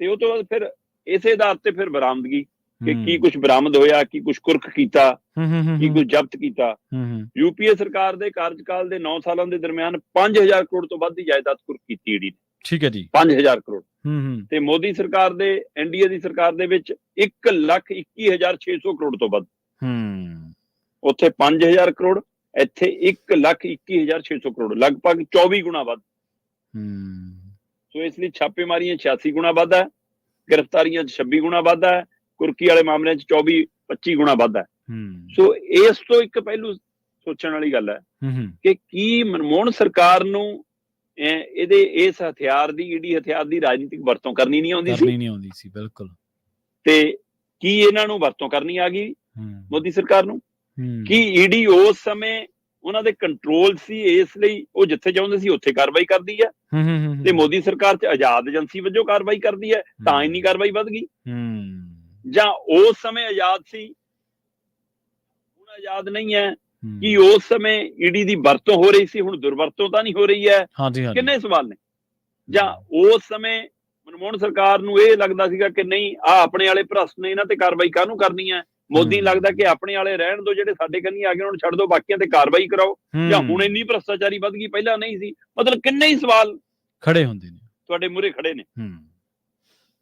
ਤੇ ਉਹ ਤੋਂ ਬਾਅਦ ਫਿਰ ਇਸੇ ਆਧਾਰ ਤੇ ਫਿਰ ਬਰਾਮਦਗੀ ਕਿ ਹੂੰ ਕੀ ਕੁਝ ਬਰਾਮਦ ਹੋਇਆ, ਕੀ ਕੁਝ ਕੁਰਕ ਕੀਤਾ, ਹੂੰ ਹੂੰ ਕੀ ਕੁਝ ਜ਼ਬਤ ਕੀਤਾ। ਹੂੰ ਹੂੰ ਯੂਪੀਏ ਸਰਕਾਰ ਦੇ ਕਾਰਜਕਾਲ ਦੇ 9 ਸਾਲਾਂ ਦੇ ਦਰਮਿਆਨ 5000 ਕਰੋੜ ਤੋਂ ਵੱਧ ਦੀ ਜਾਇਦਾਦ ਕੁਰਕ ਕੀਤੀ ਈਡੀ ਨੇ। ਠੀਕ ਹੈ ਜੀ 5000 ਕਰੋੜ। ਹੂੰ ਹੂੰ ਤੇ ਮੋਦੀ ਸਰਕਾਰ ਦੇ ਐਨਡੀਏ ਦੀ ਸਰਕਾਰ ਦੇ ਵਿੱਚ 1,21,600 ਕਰੋੜ ਤੋਂ ਵੱਧ। ਹੂੰ ਉੱਥੇ 5000 ਕਰੋੜ, ਇੱਥੇ 1,21,600 ਕਰੋੜ, ਲਗਭਗ 24 ਗੁਣਾ ਵੱਧ। ਹੂੰ ਸੋ ਇਸ ਲਈ ਛਾਪੇਮਾਰੀਆਂ 86 ਗੁਣਾ ਵੱਧ ਹੈ, ਗ੍ਰਿਫਤਾਰੀਆਂ 26 ਗੁਣਾ ਵੱਧ ਹੈ, ਕੁਰਕੀ ਵਾਲੇ ਮਾਮਲਿਆਂ 'ਚ 24-25 ਗੁਣਾ ਵੱਧ ਹੈ। ਹੂੰ ਸੋ ਇਸ ਤੋਂ ਇੱਕ ਪਹਿਲੂ ਸੋਚਣ ਵਾਲੀ ਗੱਲ ਹੈ ਹੂੰ ਕਿ ਕੀ ਮਨਮੋਹਨ ਸਰਕਾਰ ਨੂੰ ਇਹਦੇ ਇਸ ਹਥਿਆਰ ਦੀ, ਈਡੀ ਹਥਿਆਰ ਦੀ ਰਾਜਨੀਤਿਕ ਵਰਤੋਂ ਕਰਨੀ ਨਹੀਂ ਆਉਂਦੀ ਸੀ, ਕਰਨੀ ਨਹੀਂ ਆਉਂਦੀ ਸੀ ਬਿਲਕੁਲ। ਤੇ ਕੀ ਇਹਨਾਂ ਨੂੰ ਵਰਤੋਂ ਕਰਨੀ ਆ ਗਈ ਹੂੰ ਮੋਦੀ ਸਰਕਾਰ ਨੂੰ? ਹੂੰ ਕੀ ਈਡੀ ਉਸ ਸਮੇਂ ਉਹਨਾਂ ਦੇ ਕੰਟਰੋਲ ਸੀ, ਇਸ ਲਈ ਉਹ ਜਿੱਥੇ ਚਾਹੁੰਦੇ ਸੀ ਉੱਥੇ ਕਾਰਵਾਈ ਕਰਦੀ ਹੈ, ਹੂੰ ਤੇ ਮੋਦੀ ਸਰਕਾਰ 'ਚ ਆਜ਼ਾਦ ਏਜੰਸੀ ਵਜੋਂ ਕਾਰਵਾਈ ਕਰਦੀ ਹੈ, ਤਾਂ ਇੰਨੀ ਕਾਰਵਾਈ ਵੱਧ ਗਈ? ਹੂੰ ਜਾਂ ਉਸ ਸਮੇਂ ਆਜ਼ਾਦ ਸੀ, ਹੁਣ ਆਜ਼ਾਦ ਨਹੀਂ ਹੈ? ਹੂੰ ਕੀ ਉਸ ਸਮੇਂ ਈਡੀ ਦੀ ਵਰਤੋਂ ਹੋ ਰਹੀ ਸੀ, ਹੁਣ ਦੁਰਵਰਤੋਂ ਤਾਂ ਨਹੀਂ ਹੋ ਰਹੀ ਹੈ? ਹਾਂਜੀ ਹਾਂਜੀ ਕਿੰਨੇ ਸਵਾਲ ਨੇ। ਜਾਂ ਉਸ ਸਮੇਂ ਮਨਮੋਹਨ ਸਰਕਾਰ ਨੂੰ ਇਹ ਲੱਗਦਾ ਸੀਗਾ ਕਿ ਨਹੀਂ, ਆ ਆਪਣੇ ਵਾਲੇ ਭ੍ਰਸ਼ਟ ਨੇ, ਇਹਨਾਂ ਤੇ ਕਾਰਵਾਈ ਕਾਹਨੂੰ ਕਰਨੀ ਹੈ? ਮੋਦੀ ਨੂੰ ਲੱਗਦਾ ਕਿ ਆਪਣੇ ਵਾਲੇ ਰਹਿਣ ਦੋ, ਜਿਹੜੇ ਸਾਡੇ ਕੰਨੀ ਆ ਗਏ ਉਹਨਾਂ ਨੂੰ ਛੱਡ ਦੋ, ਬਾਕੀਆਂ ਤੇ ਕਾਰਵਾਈ ਕਰਾਓ। ਜਾਂ ਹੁਣ ਇੰਨੀ ਭ੍ਰਸ਼ਟਾਚਾਰੀ ਵੱਧ ਗਈ, ਪਹਿਲਾਂ ਨਹੀਂ ਸੀ? ਮਤਲਬ ਕਿੰਨੇ ਹੀ ਸਵਾਲ ਖੜੇ ਹੁੰਦੇ ਨੇ। ਤੁਹਾਡੇ ਮੂਹਰੇ ਖੜੇ ਨੇ। ਹੂੰ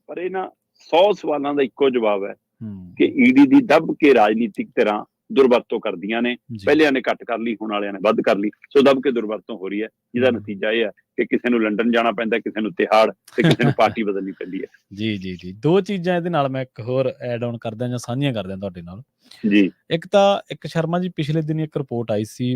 ਪਰ ਇਹਨਾਂ 100 ਸਵਾਲਾਂ ਦਾ ਇੱਕੋ ਜਵਾਬ ਹੈ ਹੂੰ ਕਿ ਈਡੀ ਦੀ ਦੱਬ ਕੇ ਰਾਜਨੀਤਿਕ ਧਿਰਾਂ ਦੁਰਵਰਤੋਂ ਕਰਦੀਆਂ ਨੇ। ਜੀ। ਪਹਿਲਿਆਂ ਨੇ ਘੱਟ ਕਰ ਲਈ, ਹੁਣ ਵਾਲਿਆਂ ਨੇ ਵੱਧ ਕਰ ਲਈ। ਸੋ ਦੱਬ ਕੇ ਦੁਰਵਰਤੋਂ ਹੋ ਰਹੀ ਹੈ, ਜਿਹਦਾ ਨਤੀਜਾ ਇਹ ਹੈ ਕਿ ਕਿਸੇ ਨੂੰ ਲੰਡਨ ਜਾਣਾ ਪੈਂਦਾ, ਕਿਸੇ ਨੂੰ ਤਿਹਾੜ, ਤੇ ਕਿਸੇ ਨੂੰ ਪਾਰਟੀ ਬਦਲਣੀ ਪੈਂਦੀ ਹੈ। ਜੀ ਜੀ ਜੀ ਦੋ ਚੀਜ਼ਾਂ ਇਹਦੇ ਨਾਲ ਮੈਂ ਇੱਕ ਹੋਰ ਐਡ ਆਨ ਕਰਦਾ ਜਾਂ ਸਾਂਝੀਆਂ ਕਰਦਾ ਤੁਹਾਡੇ ਨਾਲ। ਜੀ ਇੱਕ ਤਾਂ ਇੱਕ ਸ਼ਰਮਾ ਜੀ ਪਿਛਲੇ ਦਿਨ ਇੱਕ ਰਿਪੋਰਟ ਆਈ ਸੀ,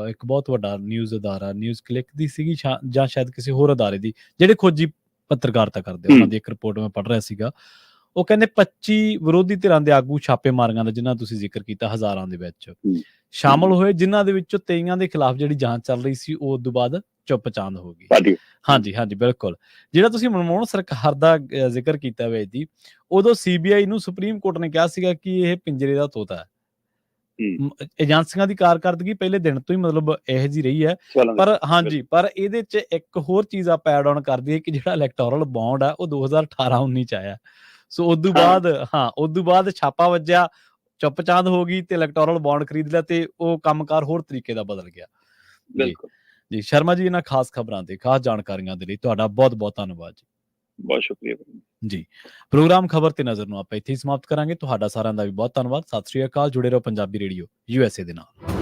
ਇੱਕ ਬਹੁਤ ਵੱਡਾ ਨਿਊਜ਼ ਅਦਾਰਾ ਨਿਊਜ਼ ਕਲਿੱਕ ਦੀ ਸੀਗੀ ਜਾਂ ਸ਼ਾਇਦ ਕਿਸੇ ਹੋਰ ਅਦਾਰੇ ਦੀ, ਜਿਹੜੇ ਖੋਜੀ ਪੱਤਰਕਾਰਤਾ ਕਰਦੇ ਉਹਨਾਂ ਦੀ ਇੱਕ ਰਿਪੋਰਟ ਮੈਂ ਪੜ੍ਹ ਰਿਹਾ ਸੀਗਾ। ਉਹ ਕਹਿੰਦੇ 25 ਵਿਰੋਧੀ ਧਿਰਾਂ ਦੇ ਆਗੂ ਛਾਪੇਮਾਰੀਆਂ ਦਾ, ਜਿਨ੍ਹਾਂ ਤੁਸੀਂ ਜ਼ਿਕਰ ਕੀਤਾ, ਹਜ਼ਾਰਾਂ ਦੇ ਵਿੱਚ ਸ਼ਾਮਲ ਹੋਏ, ਜਿਨ੍ਹਾਂ ਦੇ ਵਿੱਚੋਂ 23 ਦੇ ਖਿਲਾਫ ਜਿਹੜੀ ਜਾਂਚ ਚੱਲ ਰਹੀ ਸੀ ਉਹ ਤੋਂ ਬਾਅਦ ਚੁੱਪ ਚਾਂਦ ਹੋ ਗਈ। ਹਾਂਜੀ ਹਾਂਜੀ ਬਿਲਕੁਲ। ਜਿਹੜਾ ਤੁਸੀਂ ਮਨਮੋਹਨ ਸਰਕਾਰ ਦਾ ਜ਼ਿਕਰ ਕੀਤਾ ਵੇ ਜੀ, ਉਦੋਂ ਸੀਬੀਆਈ ਨੂੰ ਸੁਪਰੀਮ ਕੋਰਟ ਨੇ ਕਿਹਾ ਸੀਗਾ ਕਿ ਇਹ ਪਿੰਜਰੇ ਦਾ ਤੋਤਾ ਹੈ। ਏਜੰਸੀਆਂ ਦੀ ਕਾਰਕਰਦਗੀ ਪਹਿਲੇ ਦਿਨ ਤੋਂ ਹੀ ਮਤਲਬ ਇਹੋ ਜਿਹੀ ਰਹੀ ਹੈ। ਪਰ ਹਾਂਜੀ, ਪਰ ਇਹਦੇ 'ਚ ਇੱਕ ਹੋਰ ਚੀਜ਼ ਆਪਾਂ ਐਡ ਆਨ ਕਰ ਦਈਏ ਕਿ ਜਿਹੜਾ ਇਲੈਕਟੋਰਲ ਬੌਂਡ ਆ ਉਹ 2018-19 'ਚ ਆਇਆ। ਸੋ ਉਦੋਂ ਬਾਅਦ ਛਾਪਾ ਵੱਜਿਆ, ਚੁੱਪ ਚਾਂਦ ਹੋ ਗਈ ਤੇ ਇਲੈਕਟੋਰਲ ਬੌਂਡ ਖਰੀਦ ਲਿਆ ਤੇ ਉਹ ਕੰਮਕਾਰ ਹੋਰ ਤਰੀਕੇ ਦਾ ਬਦਲ ਗਿਆ। ਜੀ ਸ਼ਰਮਾ ਜੀ, ਇਹਨਾਂ ਖਾਸ ਖਬਰਾਂ ਤੇ ਖਾਸ ਜਾਣਕਾਰੀਆਂ ਦੇ ਲਈ ਤੁਹਾਡਾ ਬਹੁਤ ਬਹੁਤ ਧੰਨਵਾਦ ਜੀ। ਬਹੁਤ ਸ਼ੁਕਰੀਆ ਜੀ। ਪ੍ਰੋਗਰਾਮ ਖਬਰ ਤੇ ਨਜ਼ਰ ਨੂੰ ਆਪਾਂ ਇੱਥੇ ਹੀ ਸਮਾਪਤ ਕਰਾਂਗੇ। ਤੁਹਾਡਾ ਸਾਰਿਆਂ ਦਾ ਵੀ ਬਹੁਤ ਧੰਨਵਾਦ। ਸਤਿ ਸ੍ਰੀ ਅਕਾਲ। ਜੁੜੇ ਰਹੋ ਪੰਜਾਬੀ ਰੇਡੀਓ USA ਦੇ ਨਾਲ।